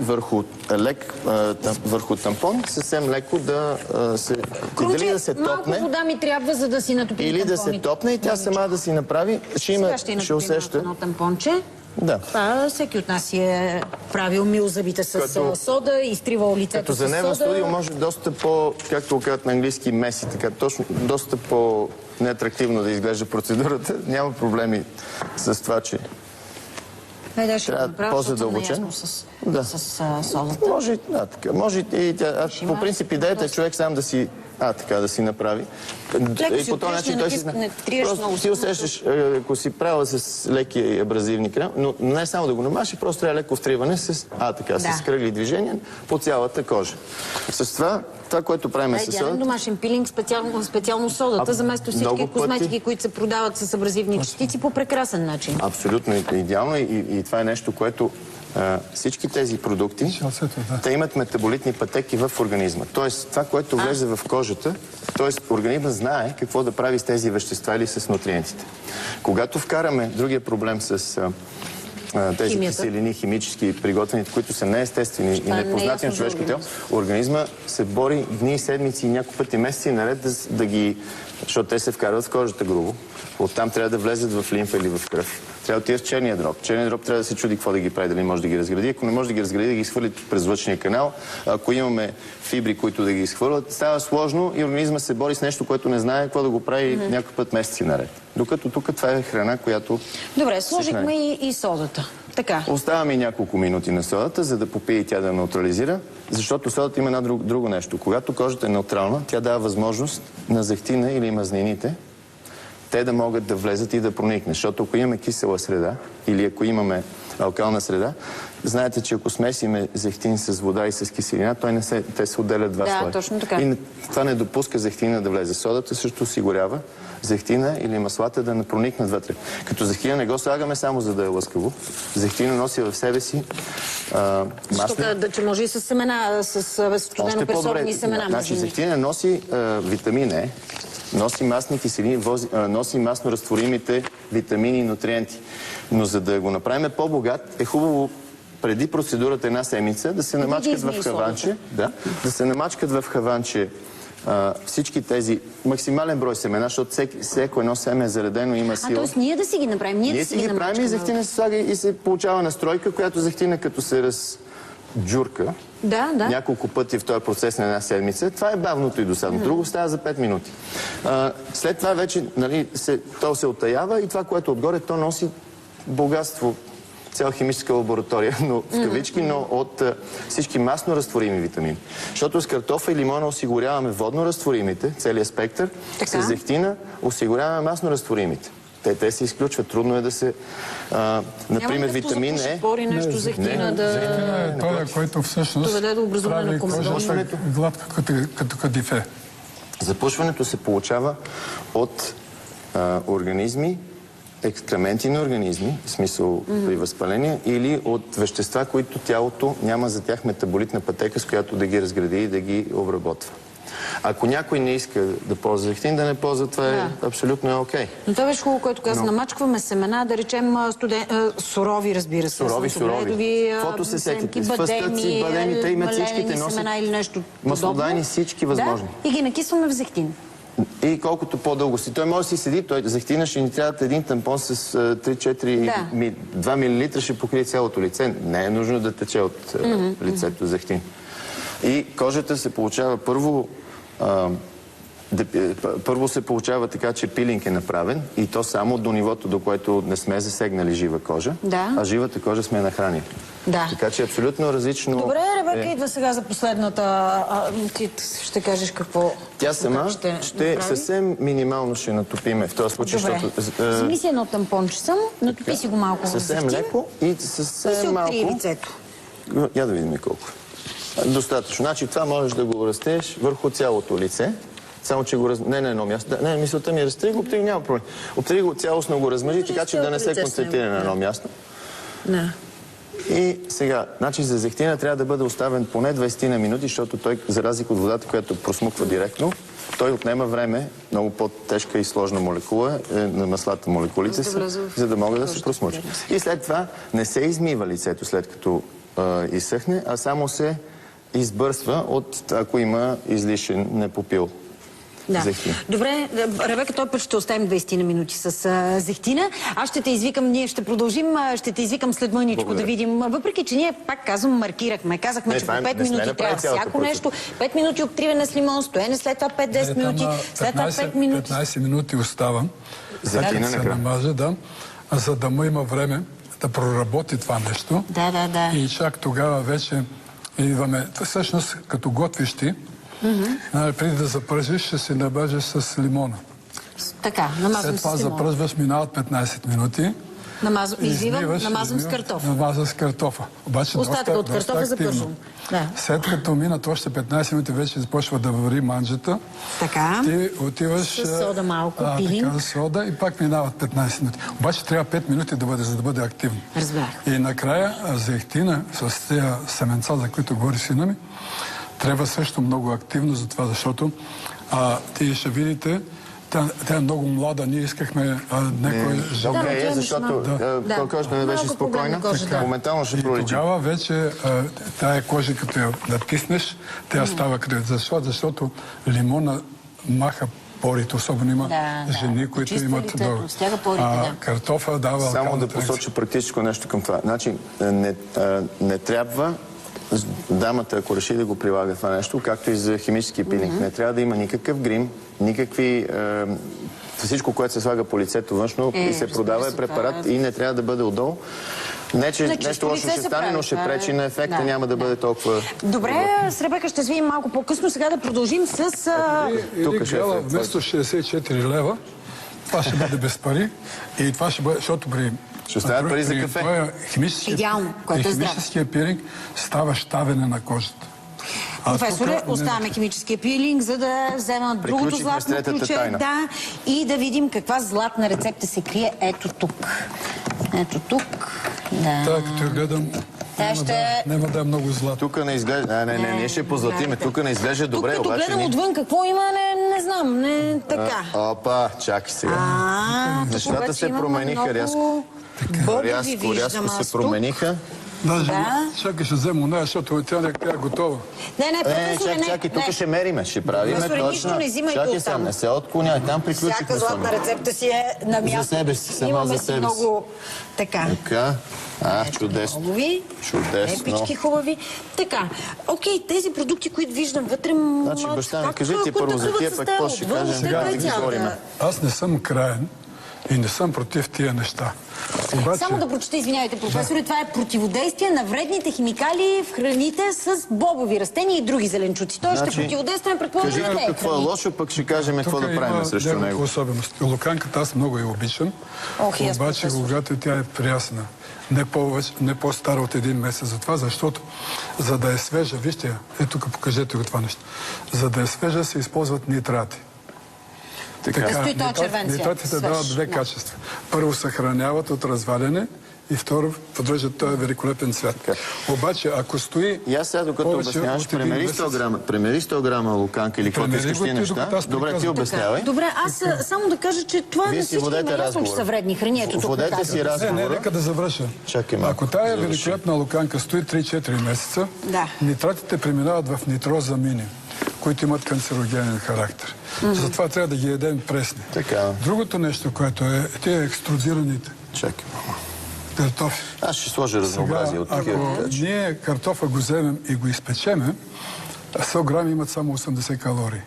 върху тампон съвсем леко да се... Дали да се топне. Малко вода ми трябва, за да си натопи или да се топне и тя сама да си направи. Ще усеща. Едно тампонче. Да. Това всеки от нас си е правил мил зъбите с сода, изтривал лицето с сода. Като за дневна студио може доста по, както казват на английски, меси, така точно, доста по неатрактивно да изглежда процедурата. Няма проблеми с това, че трябва по-задълбочено. С содата. Може и тя. По принцип идеята е човек сам да си да си направи. И по този начин той си усещаш, ако си правила с леки абразивни крем, но не само да го намаши, просто трябва леко втриване с кръгли движения по цялата кожа. С това, което правим с содата... домашен пилинг, специално содата, заместо всички козметики, които се продават с абразивни частици по прекрасен начин. Абсолютно идеално и това е нещо, което всички тези продукти, те имат метаболитни пътеки в организма. Тоест, това, което влезе в кожата, т.е. организма знае какво да прави с тези вещества или с нутриентите. Когато вкараме другия проблем с тези киселини, химически приготвени, които са неестествени и непознати на човешко тяло, организма се бори дни, седмици и няколко пъти месеци наред да ги... Защото те се вкарват в кожата грубо. Оттам трябва да влезат в лимфа или в кръв. Трябва да отидат в черния дроб. Черния дроб трябва да се чуди какво да ги прави, дали може да ги разгради. Ако не може да ги разгради, да ги изхвърли през жлъчния канал. Ако имаме фибри, които да ги изхвърлят, става сложно и организма се бори с нещо, което не знае какво да го прави някой път месеци наред. Докато тук това е храна, която... Добре, сложихме и содата. Така. Оставаме няколко минути на содата, за да попие и тя да неутрализира, защото содата има друго нещо. Когато кожата е неутрална, тя дава възможност на зехтина или мазнините те да могат да влезат и да проникнат. Защото ако имаме кисела среда или ако имаме алкална среда, знаете, че ако смесиме зехтин с вода и с киселина, те се отделят два слоя. Да, точно така. И това не допуска зехтина да влезе. Содата също осигурява зехтина или маслата да не проникнат вътре. Като зехтина не го слагаме само за да е лъскаво. Зехтина носи в себе си масни... Че може и с семена, с студено пресорни семена. Значи зехтина носи витамин Е, носи масни киселини, носи масно разтворимите витамини и нутриенти. Но за да го направим по-богат, е хубаво преди процедурата една седмица да се намачкат в хаванче. Да се намачкат в хаванче всички тези максимален брой семена, защото всеко едно семе е заредено и има сила. Тоест ние да си ги направим, ние да си ги правим и зехтина се слага и се получава настройка, която зехтина като се разджурка няколко пъти в този процес на една седмица. Това е бавното и досадно. Друго става за 5 минути. След това вече то се оттаява и това, което отгоре, то носи богатство, цяла химическа лаборатория, но в кавички, но от всички масно разтворими витамини. Защото с картофа и лимона осигуряваме водно разтворимите, целият спектър, с зехтина осигуряваме масно разтворимите. Те се изключват. Трудно е да се... например, витамин Е... Няма нещо зехтина да... Това е, който всъщност доведе до образуване на комедони. Гладка като кадифе. Запушването се получава от организми, екскременти на организми, в смисъл при възпаление, или от вещества, които тялото няма за тях метаболитна пътека, с която да ги разгради и да ги обработва. Ако някой не иска да ползва зехтин, да не ползва, това е абсолютно окей. Но това беше хубаво, което каза. Намачкваме семена, да речем сурови, разбира се. Сурови. Каквото се сетите. Фъстъци, бадеми, те имат всичките носят. Или нещо маслодайни, всички възможни. Да, и ги накисваме в зехтин. И колкото по-дълго си. Той може да си седи, зехтина ще ни трябва един тампон с 2 мл ще покрие цялото лице. Не е нужно да тече от лицето зехтин. И кожата се получава първо се получава така, че пилинг е направен и то само до нивото, до което не сме засегнали жива кожа, а живата кожа сме нахранили. Така че абсолютно различно... Добре, Ребека идва сега за последната... Ти ще кажеш какво... Тя сама ще съвсем минимално ще натопиме в този случай. Добре. Вземи си едно тампонче само, натопи си го малко в зехтин. Съвсем леко и съвсем малко... И си открие лицето. Я да видим колко. Достатъчно. Значи това можеш да го разтееш върху цялото лице. Само, че го не на едно място. Не, мисълта ми е разтри го, няма проблем. Обтри го цялостно, го размъжи, така че да не се концентрира на едно място. И сега, значи за зехтина трябва да бъде оставен поне 20 на минути, защото той, за разлика от водата, която просмуква директно, той отнема време, много по-тежка и сложна молекула, на маслата молекулите са, за да могат да се просмучат. И след това не се измива лицето, след като изсъхне, а само се избърсва ако има излишен непопил. Зехтин. Добре, Ребека, този път ще оставим 20 на минути с зехтина. Аз ще те извикам, ние ще продължим, ще те извикам след мъничко да видим. Въпреки, че ние, пак казвам, маркирахме. Казахме, че по 5 минути трябва всяко нещо. 5 минути обтриване с лимон, стоене след това 5-10 минути, след това 5 минути. 15 минути оставам. Зехтина се намаже, за да му има време да проработи това нещо. Да. И чак тогава вече идваме. Всъщност, като готвиш ти, преди да запръжиш, ще се набържеш с лимона. Така, намазвам с лимона. След това запръжваш, минават 15 минути. Намазвам с картоф. Намазвам с картофа. Обаче остатъка от картофа запържам. След като минат още 15 минути, вече започва да вари манджата. Така. Ти отиваш... С сода малко, пилинг. Така, сода и пак минават 15 минути. Обаче трябва 5 минути за да бъде активно. Разбрах. И накрая зехтина с тези семенца, за които говори сина ми, трябва също много активно за това, защото ти ще видите, тя е много млада, ние искахме някой... Окей, защото кожата не беше спокойна, моментално ще проличи. И тогава вече тая кожа, като я натиснеш, тя става като... Защо? Защото лимона маха порите, особено има жени, които имат картофа, дава алкална Само да посоча практическо нещо към това. Значи, не трябва дамата, ако реши да го прилага това нещо, както и за химически пилинг, не трябва да има никакъв грим, никакви... Всичко, което се слага по лицето външно и се продава е препарат и не трябва да бъде отдолу. Не, че нещо лошо ще стане, но ще пречи на ефекта, няма да бъде толкова... Добре, с Ребека ще се видим малко по-късно. Сега да продължим с... Или гела вместо 64 лева, това ще бъде без пари и това ще бъде, защото при... Ще оставят пари за кафе. Идеално, което е здраво. Химическия пилинг става щавене на кожата. Професоре, оставяме химическия пилинг, за да вземат другото златно ключе. И да видим каква златна рецепта се крие ето тук. Ето тук. Така, като я гледам, няма да е много златно. Тук не изглежда... ние ще позлатиме. Тук не изглежда добре, тук, като гледам отвън какво има, не знам. Не така. Опа, чакай сега. Нещата се промениха рязко. Рязко се промениха. Даже чакай, ще взема нея, защото тя не е готова. Чакай, тук ще мериме, ще правиме точно. Чакай сега, не се отклоняй, там приключихме. Всяка златна рецепта си е на място. За себе си, сама за себе си. Много така. Чудесно. Чудесно. Епички хубави. Така, окей, тези продукти, които виждам вътре... Значи, баща ми, кажи ти първо за тия, пък какво ще кажем, да ги говорим. Аз не съм краен И не съм против тия неща. Обаче... Само да прочета, извинявайте, професоре, това е противодействие на вредните химикали в храните с бобови растения и други зеленчуци. Той ще противодействаме, предположим, кажи тук какво е лошо, пък ще кажем какво да правим срещу него. Особеност. Луканката аз много я обичам, обаче когато тя е прясна, не по-стара от един месец. Затова, защото за да е свежа, вижте, тук покажете го това нещо, за да е свежа се използват нитрати. Нитратите дават две качества. Първо, съхраняват от разваляне и второ, поддържат този великолепен цвят. Обаче, ако стои... И аз сега, докато обясняваш, премери 100 грама луканка или каквото искаш ти неща. Добре, ти обяснявай. Добре, аз само да кажа, че това не всички ясно, че са вредни храни. Ето тук водете си разговора. Нека да завърша. Ако тая великолепна луканка стои 3-4 месеца, нитратите преминават в нитрозамини, които имат канцерогенен характер. Затова трябва да ги ядем пресни. Другото нещо, което е тия екструдираните картофи. Аз ще сложа разнообразие от такива. Ако ние картофа го вземем и го изпечеме, 100 грами имат само 80 калории.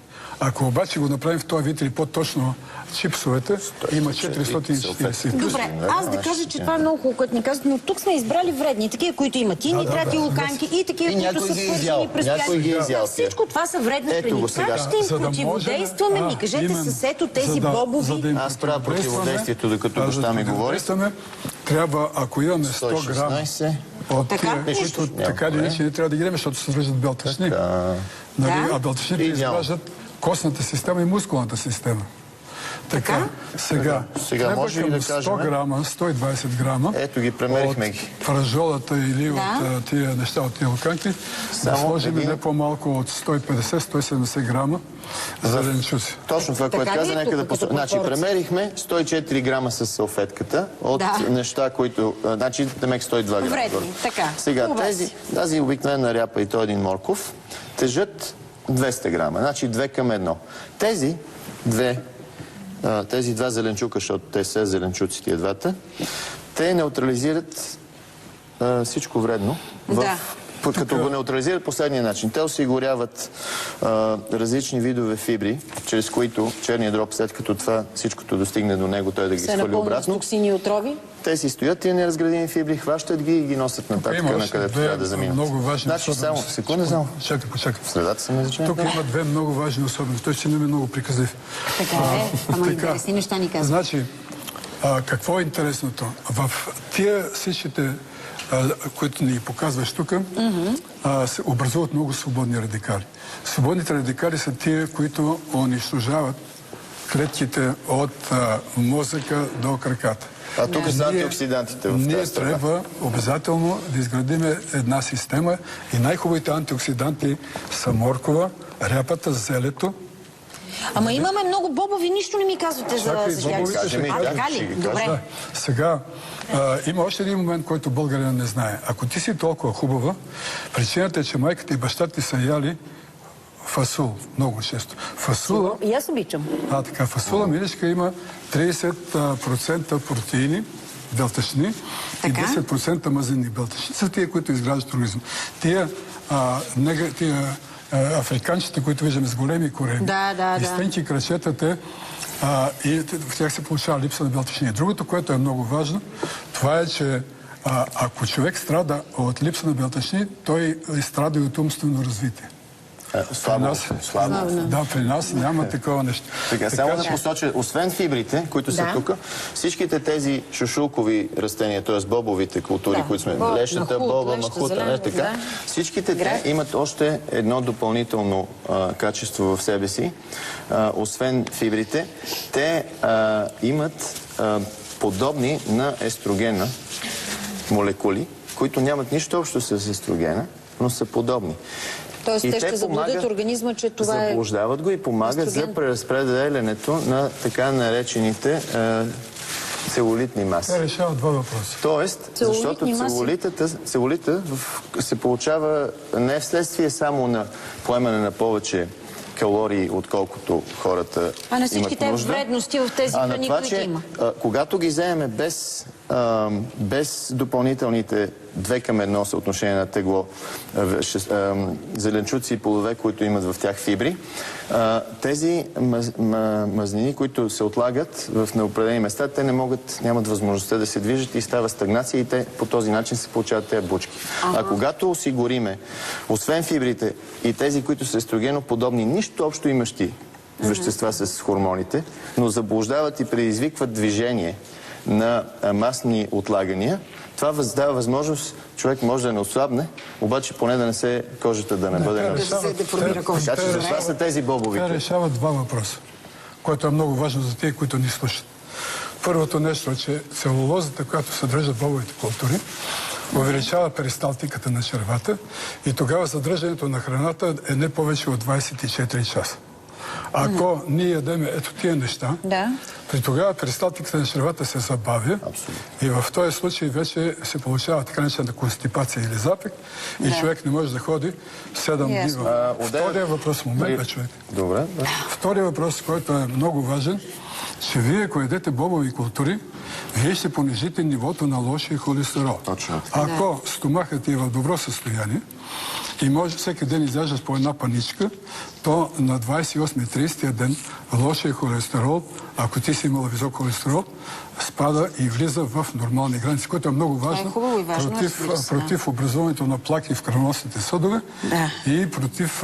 Ако обаче го направим в този вид или по-точно чипсовете, има 440. Добре, аз да кажа, че това е много хубаво, което ни казват, но тук сме избрали вредни, такива, които имат и нитрати, луканки, и такива, които са свършени през тях. Всичко това са вредни храни. Как ще им противодействаме? Ми кажете с ето тези бобови. Аз правя противодействието, докато баща ми говори. Трябва, ако имаме 100 грама от тия, които така или иначе не трябва да ги дадем, защото се съдържат белтъчни. А белтъчните изграждат костната система и мускулната система. Така, сега може ли да кажем 100 грама, 120 грама от фражолата или от тия неща, от тия луканки, да сложим не по-малко от 150-170 грама зеленчуци. Точно това, което каза, нека да посочим. Значи, премерихме 104 грама с салфетката от неща, които... Значи, демек 102 грама. Вредни, така. Сега, тази обикновена ряпа и той един морков тежат 200 грама. Значи 2 към 1. Тези два зеленчука, защото те са зеленчуци, тия двата, те неутрализират всичко вредно. Като го неутрализират последния начин. Те осигуряват различни видове фибри, чрез които черният дроб, след като това всичкото достигне до него, той да ги свали обратно. Токсини и отрови. Те си стоят, тия неразградени фибри, хващат ги и ги носят нататък, на където трябва да заминат. Много важни значи, само секунда, само. Чакай. В средата съм изречен. Тук има две много важни особености. Той ще не е много приказлив. Така е, ама интересни неща ни казват. Значи, какво е интересното? В тия всичките, които ни показваш тук, се образуват много свободни радикали. Свободните радикали са тия, които унищожават клетките от мозъка до краката. А тук са антиоксидантите в тази Ние трябва обязателно да изградим една система и най-хубавите антиоксиданти са моркова, ряпата, зелето. Ама имаме много бобови, нищо не ми казвате за така ли? Добре. Сега, има още един момент, който българина не знае. Ако ти си толкова хубава, причината е, че майката и бащата ти са яли фасул, много често. Фасула... И аз обичам. Така, фасула миличка има 30% протеини, белтъчни, и 10% мазнини белтъчни. Са тия, които изграждат организма. Тия африканчета, които виждаме с големи кореми, и стенки крачетата, и в тях се получава липса на белтъчни. Другото, което е много важно, това е, че ако човек страда от липса на белтъчни, той страда и от умствено развитие. Слабо. Да, при нас няма такова нещо. Само да посоча, освен фибрите, които са тук, всичките тези шушулкови растения, т.е. бобовите култури, които сме, лещата, боба, махута, всичките те имат още едно допълнително качество в себе си. Освен фибрите, те имат подобни на естрогена молекули, които нямат нищо общо с естрогена, но са подобни. Тоест те ще заблудят организма, че това е... Заблуждават го и помагат за преразпределянето на така наречените целулитни маси. Те решават два въпроса. Тоест, защото целулита се получава не вследствие само на поемане на повече калории, отколкото хората имат нужда. А на всички те вредности в тези храни, които има. Когато ги вземем без без допълнителните 2:1 съотношение на тегло, зеленчуци и плодове, които имат в тях фибри, тези мазнини, които се отлагат в неопределени места, те нямат възможността да се движат и става стагнация и те по този начин се получават тези бучки. А когато осигуриме, освен фибрите и тези, които са естрогеноподобни, нищо общо имащи вещества с хормоните, но заблуждават и предизвикват движение на масни отлагания, това дава възможност, човек може да не отслабне, обаче поне да не се кожата да не бъде на така че това са тези бобовите. Те решават два въпроса, което е много важно за тези, които ни слушат. Първото нещо е, че целулозата, която съдържат бобовите култури, увеличава перисталтиката на червата и тогава задържането на храната е не повече от 24 часа. Ако ние ядеме ето тия неща, при тогава перисталтиката на червата се забавя и в този случай вече се получава така наречена констипация или запек и човек не може да ходи 7 дни. Втория въпрос, човек. Добре. Втория въпрос, който е много важен, че вие, ако ядете бобови култури, вие ще понижите нивото на лошия холестерол. Точно. Ако стомахът е в добро състояние и може всеки ден изяждаш по една паничка, то на 28-30 ден лошия холестерол, ако ти си имала висок холестерол, спада и влиза в нормални граници, което е много важно, против образуването на плаки в кръвоносните съдове и против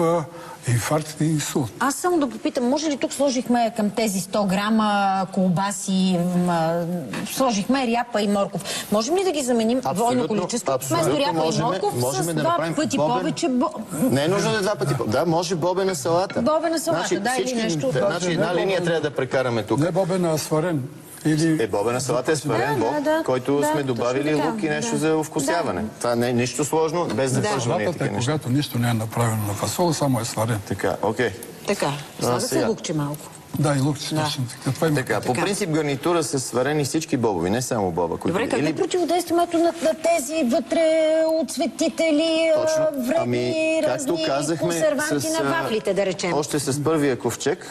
инфаркт и инсулт. Аз само да попитам, може ли тук сложихме към тези 100 грама колбаси, сложихме ряпа и морков. Можем ли да ги заменим двойно количество? Вместо ряпа и морков с два пъти повече... Не е нужно да два пъти. Да, може бобена салата. Бобена салата, да, или нещо. Значи една линия трябва да прекараме тук. Не бобена, а сварен. Бобена салата е сварен боб, който сме добавили лук и нещо за овкусяване. Това не е нищо сложно, без да пържваме такива неща. Когато нищо не е направено на фасола, само е сварен. Така, окей. Така, слага се лукче малко. Да, и лукче, точно така. Така, по принцип гарнитура са сварени всички бобови, не само боба. Добре, как е противодействието на тези вътре отцветители, вредни, разни консерванти на вафлите, да речем? Още с първия ковчег,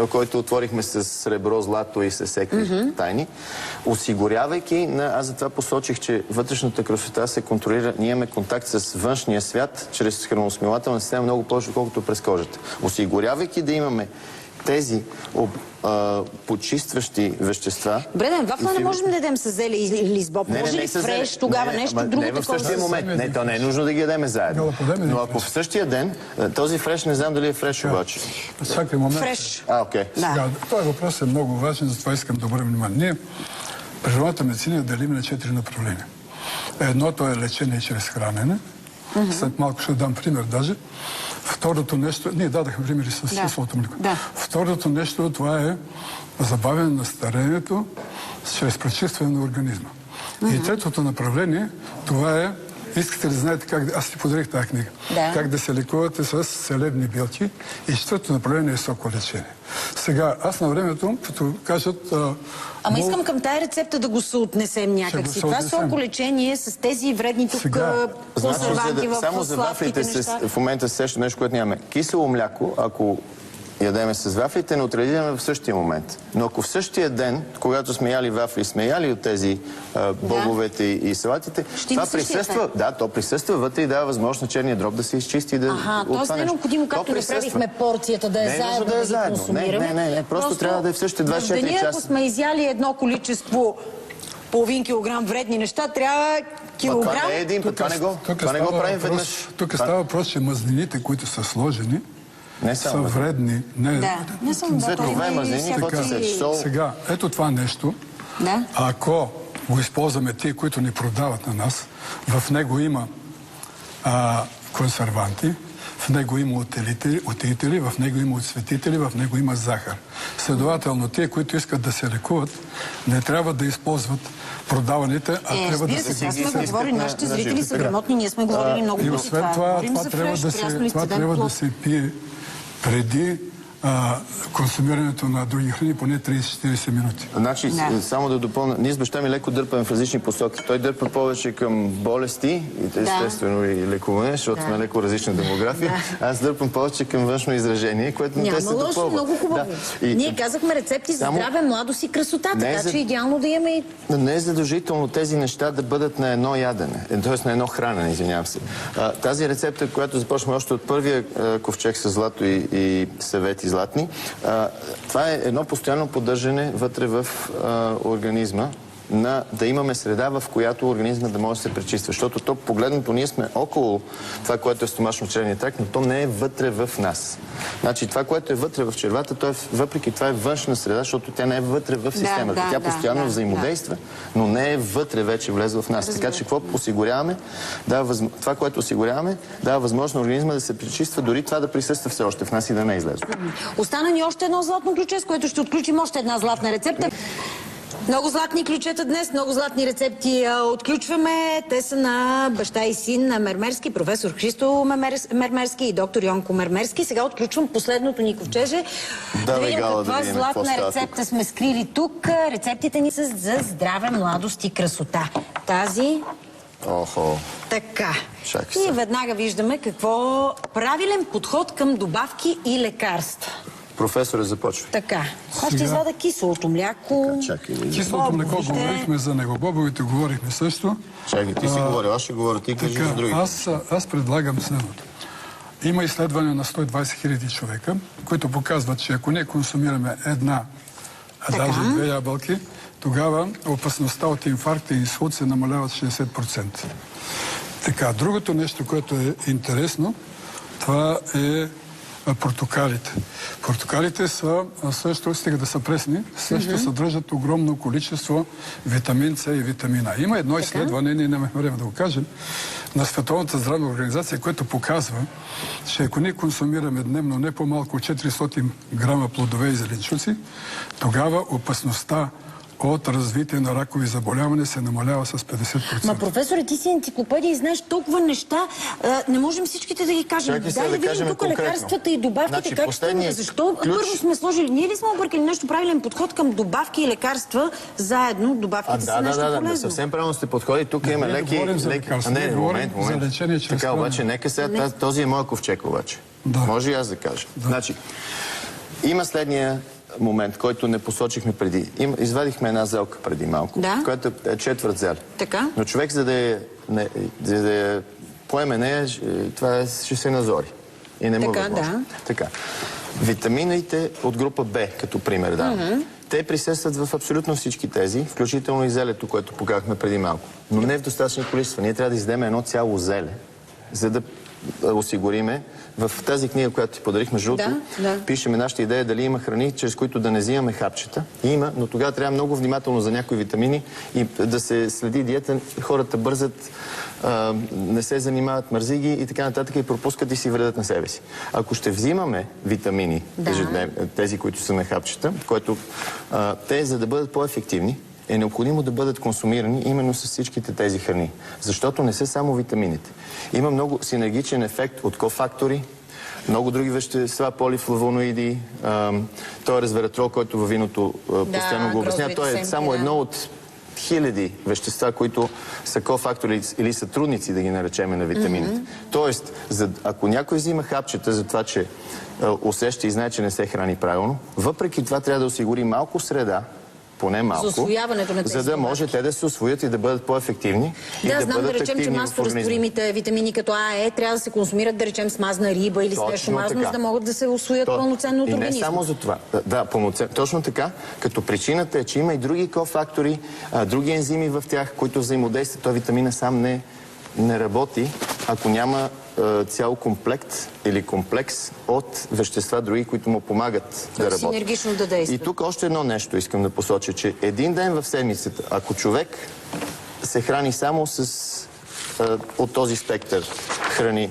който отворихме с сребро, злато и с всеки тайни, осигурявайки, аз затова посочих, че вътрешната красота се контролира, ние имаме контакт с външния свят, чрез храносмилателна система много повече, колкото през кожата. Осигурявайки да имаме тези почистващи вещества. Добре, вафла не можем да ядем с зеле или с боб. Може ли фреш, тогава нещо друго такова? Не в същия момент. Не, то не е нужно да ги ядеме заедно. Но ако в същия ден, този фреш, не знам дали е фреш обаче. Всеки момент. Фреш. Окей. Този въпрос е много важен, затова искам да обърнем внимание. Ние природната медицина делим на 4 направления. Едното е лечение чрез хранене. След малко ще дам пример даже. Второто нещо, ние дадахме примери с киселото млеко. Второто нещо, това е забавяне на старението чрез пречистване на организма. И третото направление, това е, искате ли знаете как, аз ти подарих тази книга, как да се лекувате с целебни билки. И четвъртото направление е соколечение. Сега, аз на времето, като кажат... Ама искам към тая рецепта да го съотнесем някакси. Това соколечение с тези вредни тук консерванти в само за вафлите в момента се сеща нещо, което нямаме. Кисело мляко, ако ядеме с вафлите, неутрализираме в същия момент. Но ако в същия ден, когато сме яли вафли, сме яли от тези бобовете и салатите, това присъства, то присъства вътре и дава възможност на черния дроб да се изчисти и да тоест не е необходимо, както направихме порцията, да е заедно да ги консумираме. Не, просто трябва да е в същите 24 часа. Ако сме изяли едно количество половин килограм вредни неща, трябва килограм... Това не е един път, това не го правим веднъж. Тук става въпрос, че мазнините, които са сложени, са вредни. Не само цветове мазнини, сега, ето това нещо, ако го използваме тия, които ни продават на нас, в него има консерванти, в него има отелители, в него има отцветители, в него има захар. Следователно, тия, които искат да се лекуват, не трябва да използват продаваните, а трябва да се... Сега сме говорили, нашите зрители са грамотни, ние сме говорили много и освен това трябва да се пие преди консумирането на други храни поне 30-40 минути. Значи, само да допълня, ние с баща ми леко дърпаме в различни посоки. Той дърпа повече към болести, естествено и лекуване, защото сме леко различна демография. Аз дърпам повече към външно изражение, което не те се допълва. Няма лошо, много хубаво. Ние казахме рецепти за здраве, младост и красота, така че идеално да имаме и... Не е задължително тези неща да бъдат на едно ядене, т.е. на едно хранене, извинявам се. Тази рецепта, която започваме още от първия ковчег с злато и съвети златни, това е едно постоянно поддържане вътре в организма, да имаме среда, в която организма да може да се пречиства. Защото то погледнато ние сме около това, което е стомашно-черния тракт, но то не е вътре в нас. Значи това, което е вътре в червата, въпреки това е външна среда, защото тя не е вътре в системата. Тя постоянно взаимодейства, но не е вътре вече влезла в нас. Така че какво осигуряваме? Това, което осигуряваме, дава възможност на организма да се пречиства, дори това да присъства все още в нас и да не е излезло. Остана ни още едно златно ключе, с което ще отключим още една златна рецепта. Много златни ключета днес, много златни рецепти отключваме. Те са на баща и син на Мермерски, професор Христо Мермерски и доктор Йонко Мермерски. Сега отключвам последното ни ковчеже. Да видим каква златна рецепта сме скрили тук. Рецептите ни са за здраве, младост и красота. Тази... Охо. Така. И веднага виждаме какво правилен подход към добавки и лекарства. Професора започва. Така. Аз ще извада киселото мляко. Киселото мляко говорихме за него. Бобовите говорихме също. Чакай, ти си говорил, аз ще говоря, ти кажи за другите. Аз предлагам следното. Има изследване на 120 000 човека, които показват, че ако не консумираме една, а даже две ябълки, тогава опасността от инфаркт и инсулт се намалява с 60%. Така, другото нещо, което е интересно, това е портокалите. Портокалите са също, стига да са пресни, също съдържат огромно количество витамин С и витамина. Има едно изследване, ние нямахме време да го кажем, на Световната здравна организация, което показва, че ако ние консумираме дневно не по-малко от 400 грама плодове и зеленчуци, тогава опасността от развитие на ракови заболявания се намалява с 50%. Ма, професоре, ти си енциклопедия и знаеш толкова неща. Не можем всичките да ги кажем. Дай да видим тук лекарствата и добавките. Как ще... Защо първо сме сложили? Ние ли сме объркали нещо правилен подход към добавки и лекарства заедно? Добавките са нещо полезно. Да, съвсем правилно сте подходи. Тук има леки... Не, момент. Така, обаче, нека сега... Този е моят ковчег, обаче. Може и аз да кажа. Значи, има следния момент, който не посочихме преди. Извадихме една зелка преди малко, която е четвърт зеле. Така. Но човек, за да я поеме нея, това ще се назори. И не му възможно. Така. Витамините от група Б, като пример, те присъстват в абсолютно всички тези, включително и зелето, което показахме преди малко. Но не в достатъчни количества. Ние трябва да издадем едно цяло зеле, за да осигуриме. В тази книга, която ти подарихме жълто, пишеме нашата идея дали има храни, чрез които да не взимаме хапчета. Има, но тогава трябва много внимателно за някои витамини и да се следи диета. Хората бързат, не се занимават, мързи ги и така нататък и пропускат и си вредят на себе си. Ако ще взимаме витамини, тези, които са на хапчета, които те, за да бъдат по-ефективни, е необходимо да бъдат консумирани именно с всичките тези храни. Защото не са само витамините. Има много синергичен ефект от кофактори, много други вещества, полифлавоноиди, той е резвератрол, който във виното постоянно го обяснява. Той е само едно от хиляди вещества, които са кофактори или сътрудници, да ги наречеме, на витамините. Тоест, ако някой взима хапчета за това, че усеща и знае, че не се храни правилно, въпреки това трябва да осигури малко среда, поне малко, за да може те да се усвоят и да бъдат по-ефективни. Да, знам, да речем, че масоразтворимите витамини като А, Е трябва да се консумират, да речем, с мазна риба или с нещо мазно, за да могат да се усвоят пълноценно от организма. И не само за това. Да, пълноценно. Точно така, като причината е, че има и други кофактори, други ензими в тях, които взаимодействат. Той витамина сам не работи, ако няма цял комплект или комплекс от вещества, други, които му помагат да работят. Синергично да действа. И тук още едно нещо искам да посоча, че един ден в седмицата, ако човек се храни само от този спектър храни,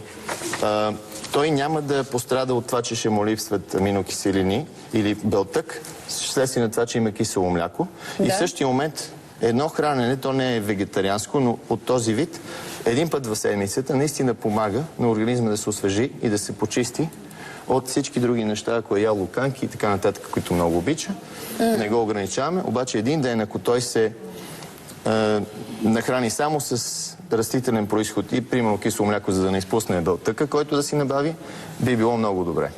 той няма да пострада от това, че ще му липсват аминокиселини или белтък, вследствие на това, че има кисело мляко. И в същия момент едно хранене, то не е вегетарианско, но от този вид, един път в седмицата наистина помага на организма да се освежи и да се почисти от всички други неща, ако е ял луканки и така нататък, които много обича. Не го ограничаваме, обаче един ден, ако той се нахрани само с растителен произход и примерно кисело мляко, за да не изпусне белтъка, който да си набави, би било много добре.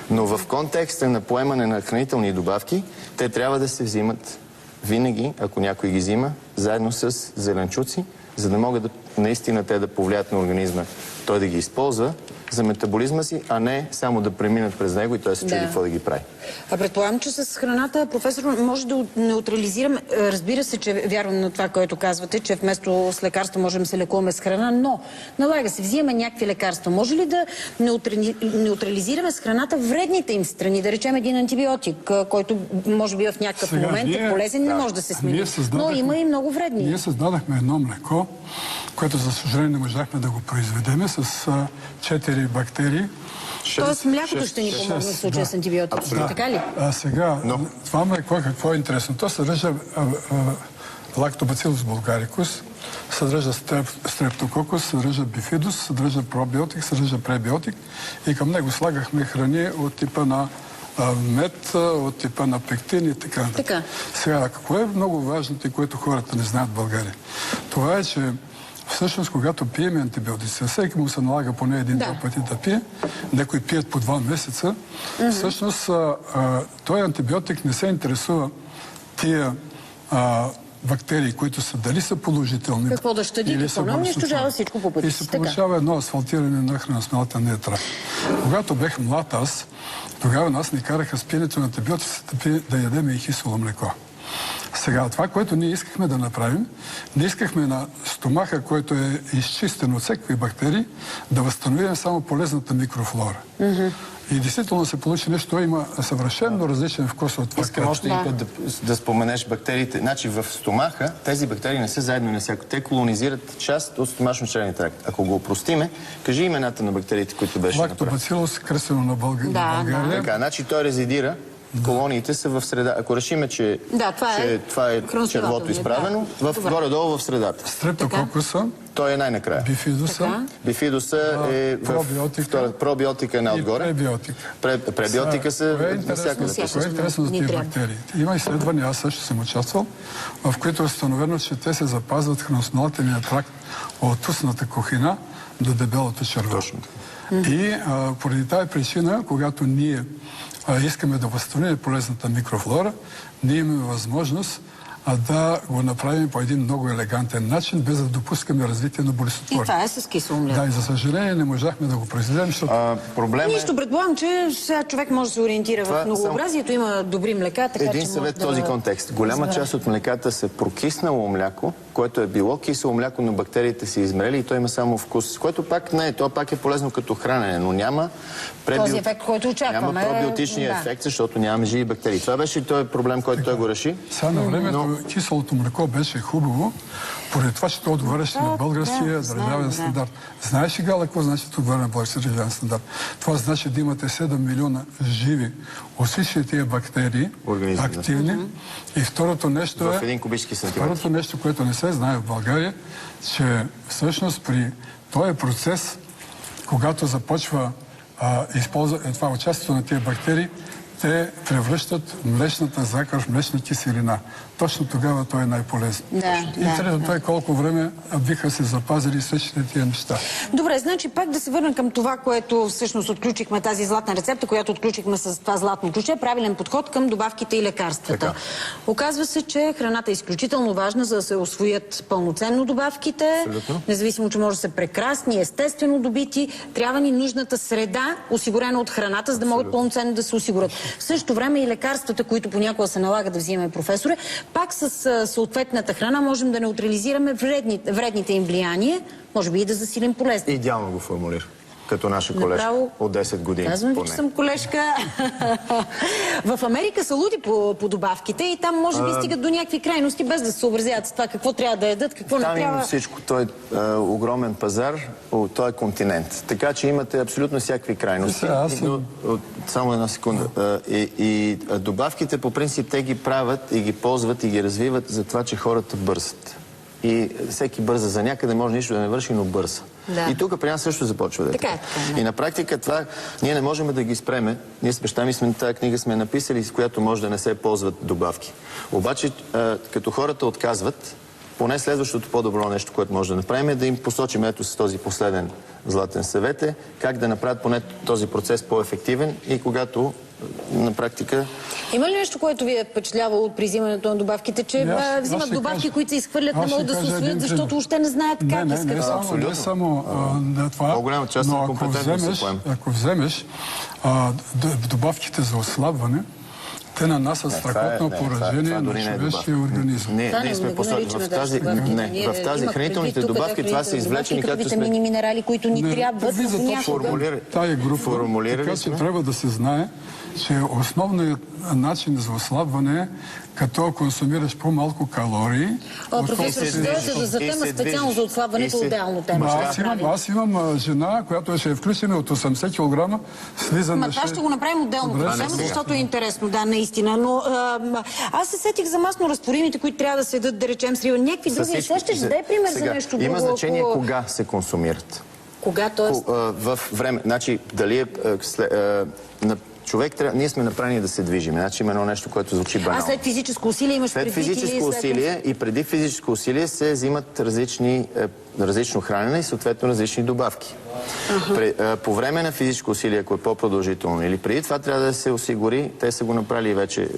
Но в контекста на поемане на хранителни добавки, те трябва да се взимат винаги, ако някой ги взима, заедно с зеленчуци, за да могат наистина те да повлият на организма, той да ги използва за метаболизма си, а не само да преминат през него и той се чуди какво да ги прави. А предполагам, че с храната, професор, може да неутрализираме. Разбира се, че вярвам на това, което казвате, че вместо с лекарства можем да се лекуваме с храна, но налага се, взимаме някакви лекарства. Може ли да неутрализираме с храната вредните им страни? Да речем един антибиотик, който може би в някакъв момент е полезен, не може да се смени. Но има и много вредни. Ние създадахме едно млеко, което за съжаление не можахме да го произведеме с 4 бактерии. Тоест млякото ще ни помогне в случая с антибиотиците, така ли? А сега, това млеко какво е интересно? То съдържа лактобацилус булгарикус, съдържа стрептококус, съдържа бифидус, съдържа пробиотик, съдържа пребиотик и към него слагахме храни от типа на мед, от типа на пектин и така нататък. Сега, какво е много важното и което хората не знаят в България? Това е, че всъщност, когато пием антибиотици, всеки му се налага поне един-два пъти да пие, някои пият по 2 месеца, всъщност този антибиотик не се интересува тия бактерии, които са дали са положителни. Какво да щади, какво не унищожава всичко по пъти. И се получава едно асфалтиране на храносмилателния тракт. Когато бех млад аз, тогава нас ни караха с пиенето на антибиотиците да ядеме и кисело млеко. Сега, това, което ние искахме да направим, не искахме на стомаха, който е изчистен от всякакви бактерии, да възстановим само полезната микрофлора. И действително се получи нещо, той има съвършено различен вкус от това. Искам още един път да споменеш бактериите. Значи в стомаха тези бактерии не са заедно на всяко. Те колонизират част от стомашно-черния тракт. Ако го опростиме, кажи имената на бактериите, които беше направено. Лактобацилус, кръстено на България. Така, значи той резидира. Колониите са в среда. Ако решиме, че това е червото изправено, горе-долу в средата. Стрептококуса. Той е най-накрая. Бифидуса. Бифидуса е пробиотика най-отгоре. Пребиотика са навсякъде. Кое е интересно за тези бактерии? Има изследвания, аз също съм участвал, в които е установено, че те се запазват храносмилателния тракт от устната кухина до дебелото черво. И поради тази причина, когато ние искаме да възстановим полезната микрофлора, ние имаме възможност да го направим по един много елегантен начин, без да допускаме развитие на болестотворни. И това е с кисело мляко. Да, и за съжаление не можахме да го произведем, защото... Нищо, предполагам, че сега човек може да се ориентира в многообразието, има добри млека, така един съвет в този контекст. Голяма част от млеката са прокиснало мляко, което е било кисело мляко, но бактериите са измрели и то има само вкус, което пак не е. То пак е полезно като хранене, но няма този ефект, който очакваме. Няма пробиотичния ефект, защото нямаме живи бактерии. Това беше и този проблем, който той го реши. Сега на времето киселото млеко беше хубаво, поради това, че то отговаряше на българския държавен стандарт. Знаеш ли, Гала, какво значи да отговаря на българския държавен стандарт? Това значи да имате 7 милиона живи от всички тия бактерии, активни. И второто нещо в един кубически сантиметр. Второто нещо, което не се знае в България, че всъщност при този процес, когато започва това участието на тия бактерии, те превръщат млечната захар в млечна киселина. Точно тогава той е най-полезен. Интересно е колко време биха се запазили същите тия неща. Добре, значи пак да се върнем към това, което всъщност отключихме, тази златна рецепта, която отключихме с това златно ключе, правилен подход към добавките и лекарствата. Оказва се, че храната е изключително важна, за да се усвоят пълноценно добавките. Абсолютно. Независимо, че може да са прекрасни, естествено добити, трябва ни нужната среда, осигурена от храната, за да могат пълноценно да се осигурят. В същото време и лекарствата, които понякога се налага да взимаме, професоре, пак с съответната храна можем да неутрализираме вредните им влияния, може би и да засилим полезни. Идеално го формулира, като наша колежка от 10 години. Казвам ви, че съм колежка. В Америка са луди по добавките и там може би стигат до някакви крайности, без да се съобразяват с това какво трябва да ядат, какво не трябва. Там има всичко. Той е огромен пазар, той е континент. Така че имате абсолютно всякакви крайности. Само една секунда. И добавките по принцип те ги правят и ги ползват и ги развиват за това, че хората бързат. и всеки бърза за някъде, може нищо да не върши, но бърза. Да. И тук при нас също започва да е така. И на практика това ние не можем да ги спреме. Ние с баща ми сме тази книга сме написали, с която може да не се ползват добавки. Обаче, като хората отказват, поне следващото по-добро нещо, което може да направим, е да им посочим ето с този последен златен съвет е как да направят поне този процес по-ефективен и когато на практика... Има ли нещо, което ви е впечатлявало при взимането на добавките, че взимат добавки, които се изхвърлят, не могат да се усвоят, защото още не знаят как искат? Не само това, по-голяма част на компетентност се поема. Ако вземеш добавките за ослабване, те нанасят страхотно поражение на човешкия организъм. В тази хранителните добавки това са извлечени като витамини, минерали, които ни трябват. Тая група, така че трябва да се знае, че основният начин за ослабване е като консумираш по-малко калории. Професор, за тема специално за отслабването отделно тема. Аз имам жена, която ще е включена от 80 кг, слиза на... Това ще го направим отделно, защото е интересно, да, наистина. Но аз се сетих за масно разтворимите, които трябва да седат, да речем, срива. Някакви други сещаш, дай пример за нещо друго. Има значение кога се консумират. Кога, т.е. В време. Значи, дали е... Човек трябва... Ние сме направени да се движим. Значи има едно нещо, което звучи банално. След физическо усилие имаш предвид или... След физическо усилие и преди физическо усилие се взимат различно хранене и съответно различни добавки. По време на физическо усилие, ако е по-продължително или преди това, трябва да се осигури, те са го направили вече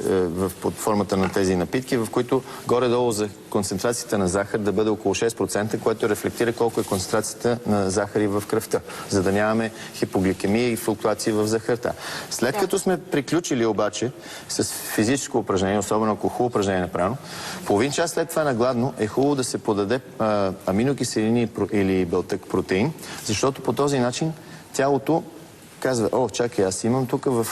под формата на тези напитки, в които горе-долу за концентрацията на захар да бъде около 6%, което рефлектира колко е концентрацията на захари в кръвта, за да нямаме хипогликемия и флуктуации в захарта. След като сме приключили обаче с физическо упражнение, особено ако хубаво упражнение е направено, половин час след това нагладно е хубаво да се подаде аминокиселини или белтък протеин, защото по този начин тялото казва, чакай, аз имам тук в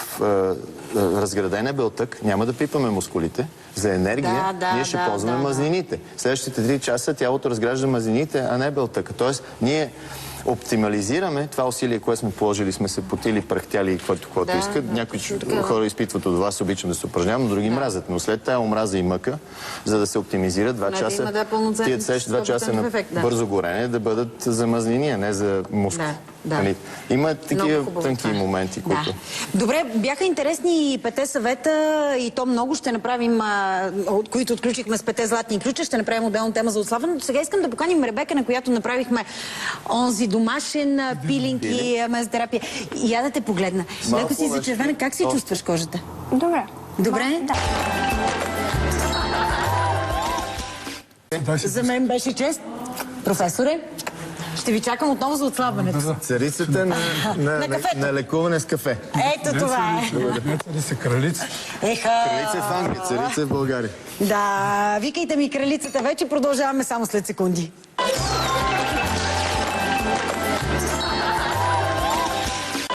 разградена белтък, няма да пипаме мускулите, за енергия ние ще ползваме мазнините. Следващите 3 часа тялото разгражда мазнините, а не белтъка. Тоест, ние оптимализираме това усилие, което сме положили, сме се потили, прахтяли и каквото искат. Някои хора изпитват от вас, обичам да се упражнявам, други мразят. Но след тая омраза и мъка, за да се оптимизира 2 часа, тия 2 часа на бързо горене да бъдат за мазнини, а не за мускул. Има такива тънки моменти, които... Добре, бяха интересни и 5 съвета и то много ще направим, от които отключихме с 5 златни ключа, ще направим отделна тема за отслабване. Сега искам да поканим Ребека, на която направихме онзи домашен пилинг и мезотерапия. И я да те погледна. Леко си зачервена, как се чувстваш кожата? Добре. Добре? Да. За мен беше чест. Професоре, ще ви чакам отново за отслабването. Царицата на лекуване с кафе. Ето това е. Днес ли са кралица? Кралица в Англия, царица в България. Да, викайте ми кралицата вече, продължаваме само след секунди.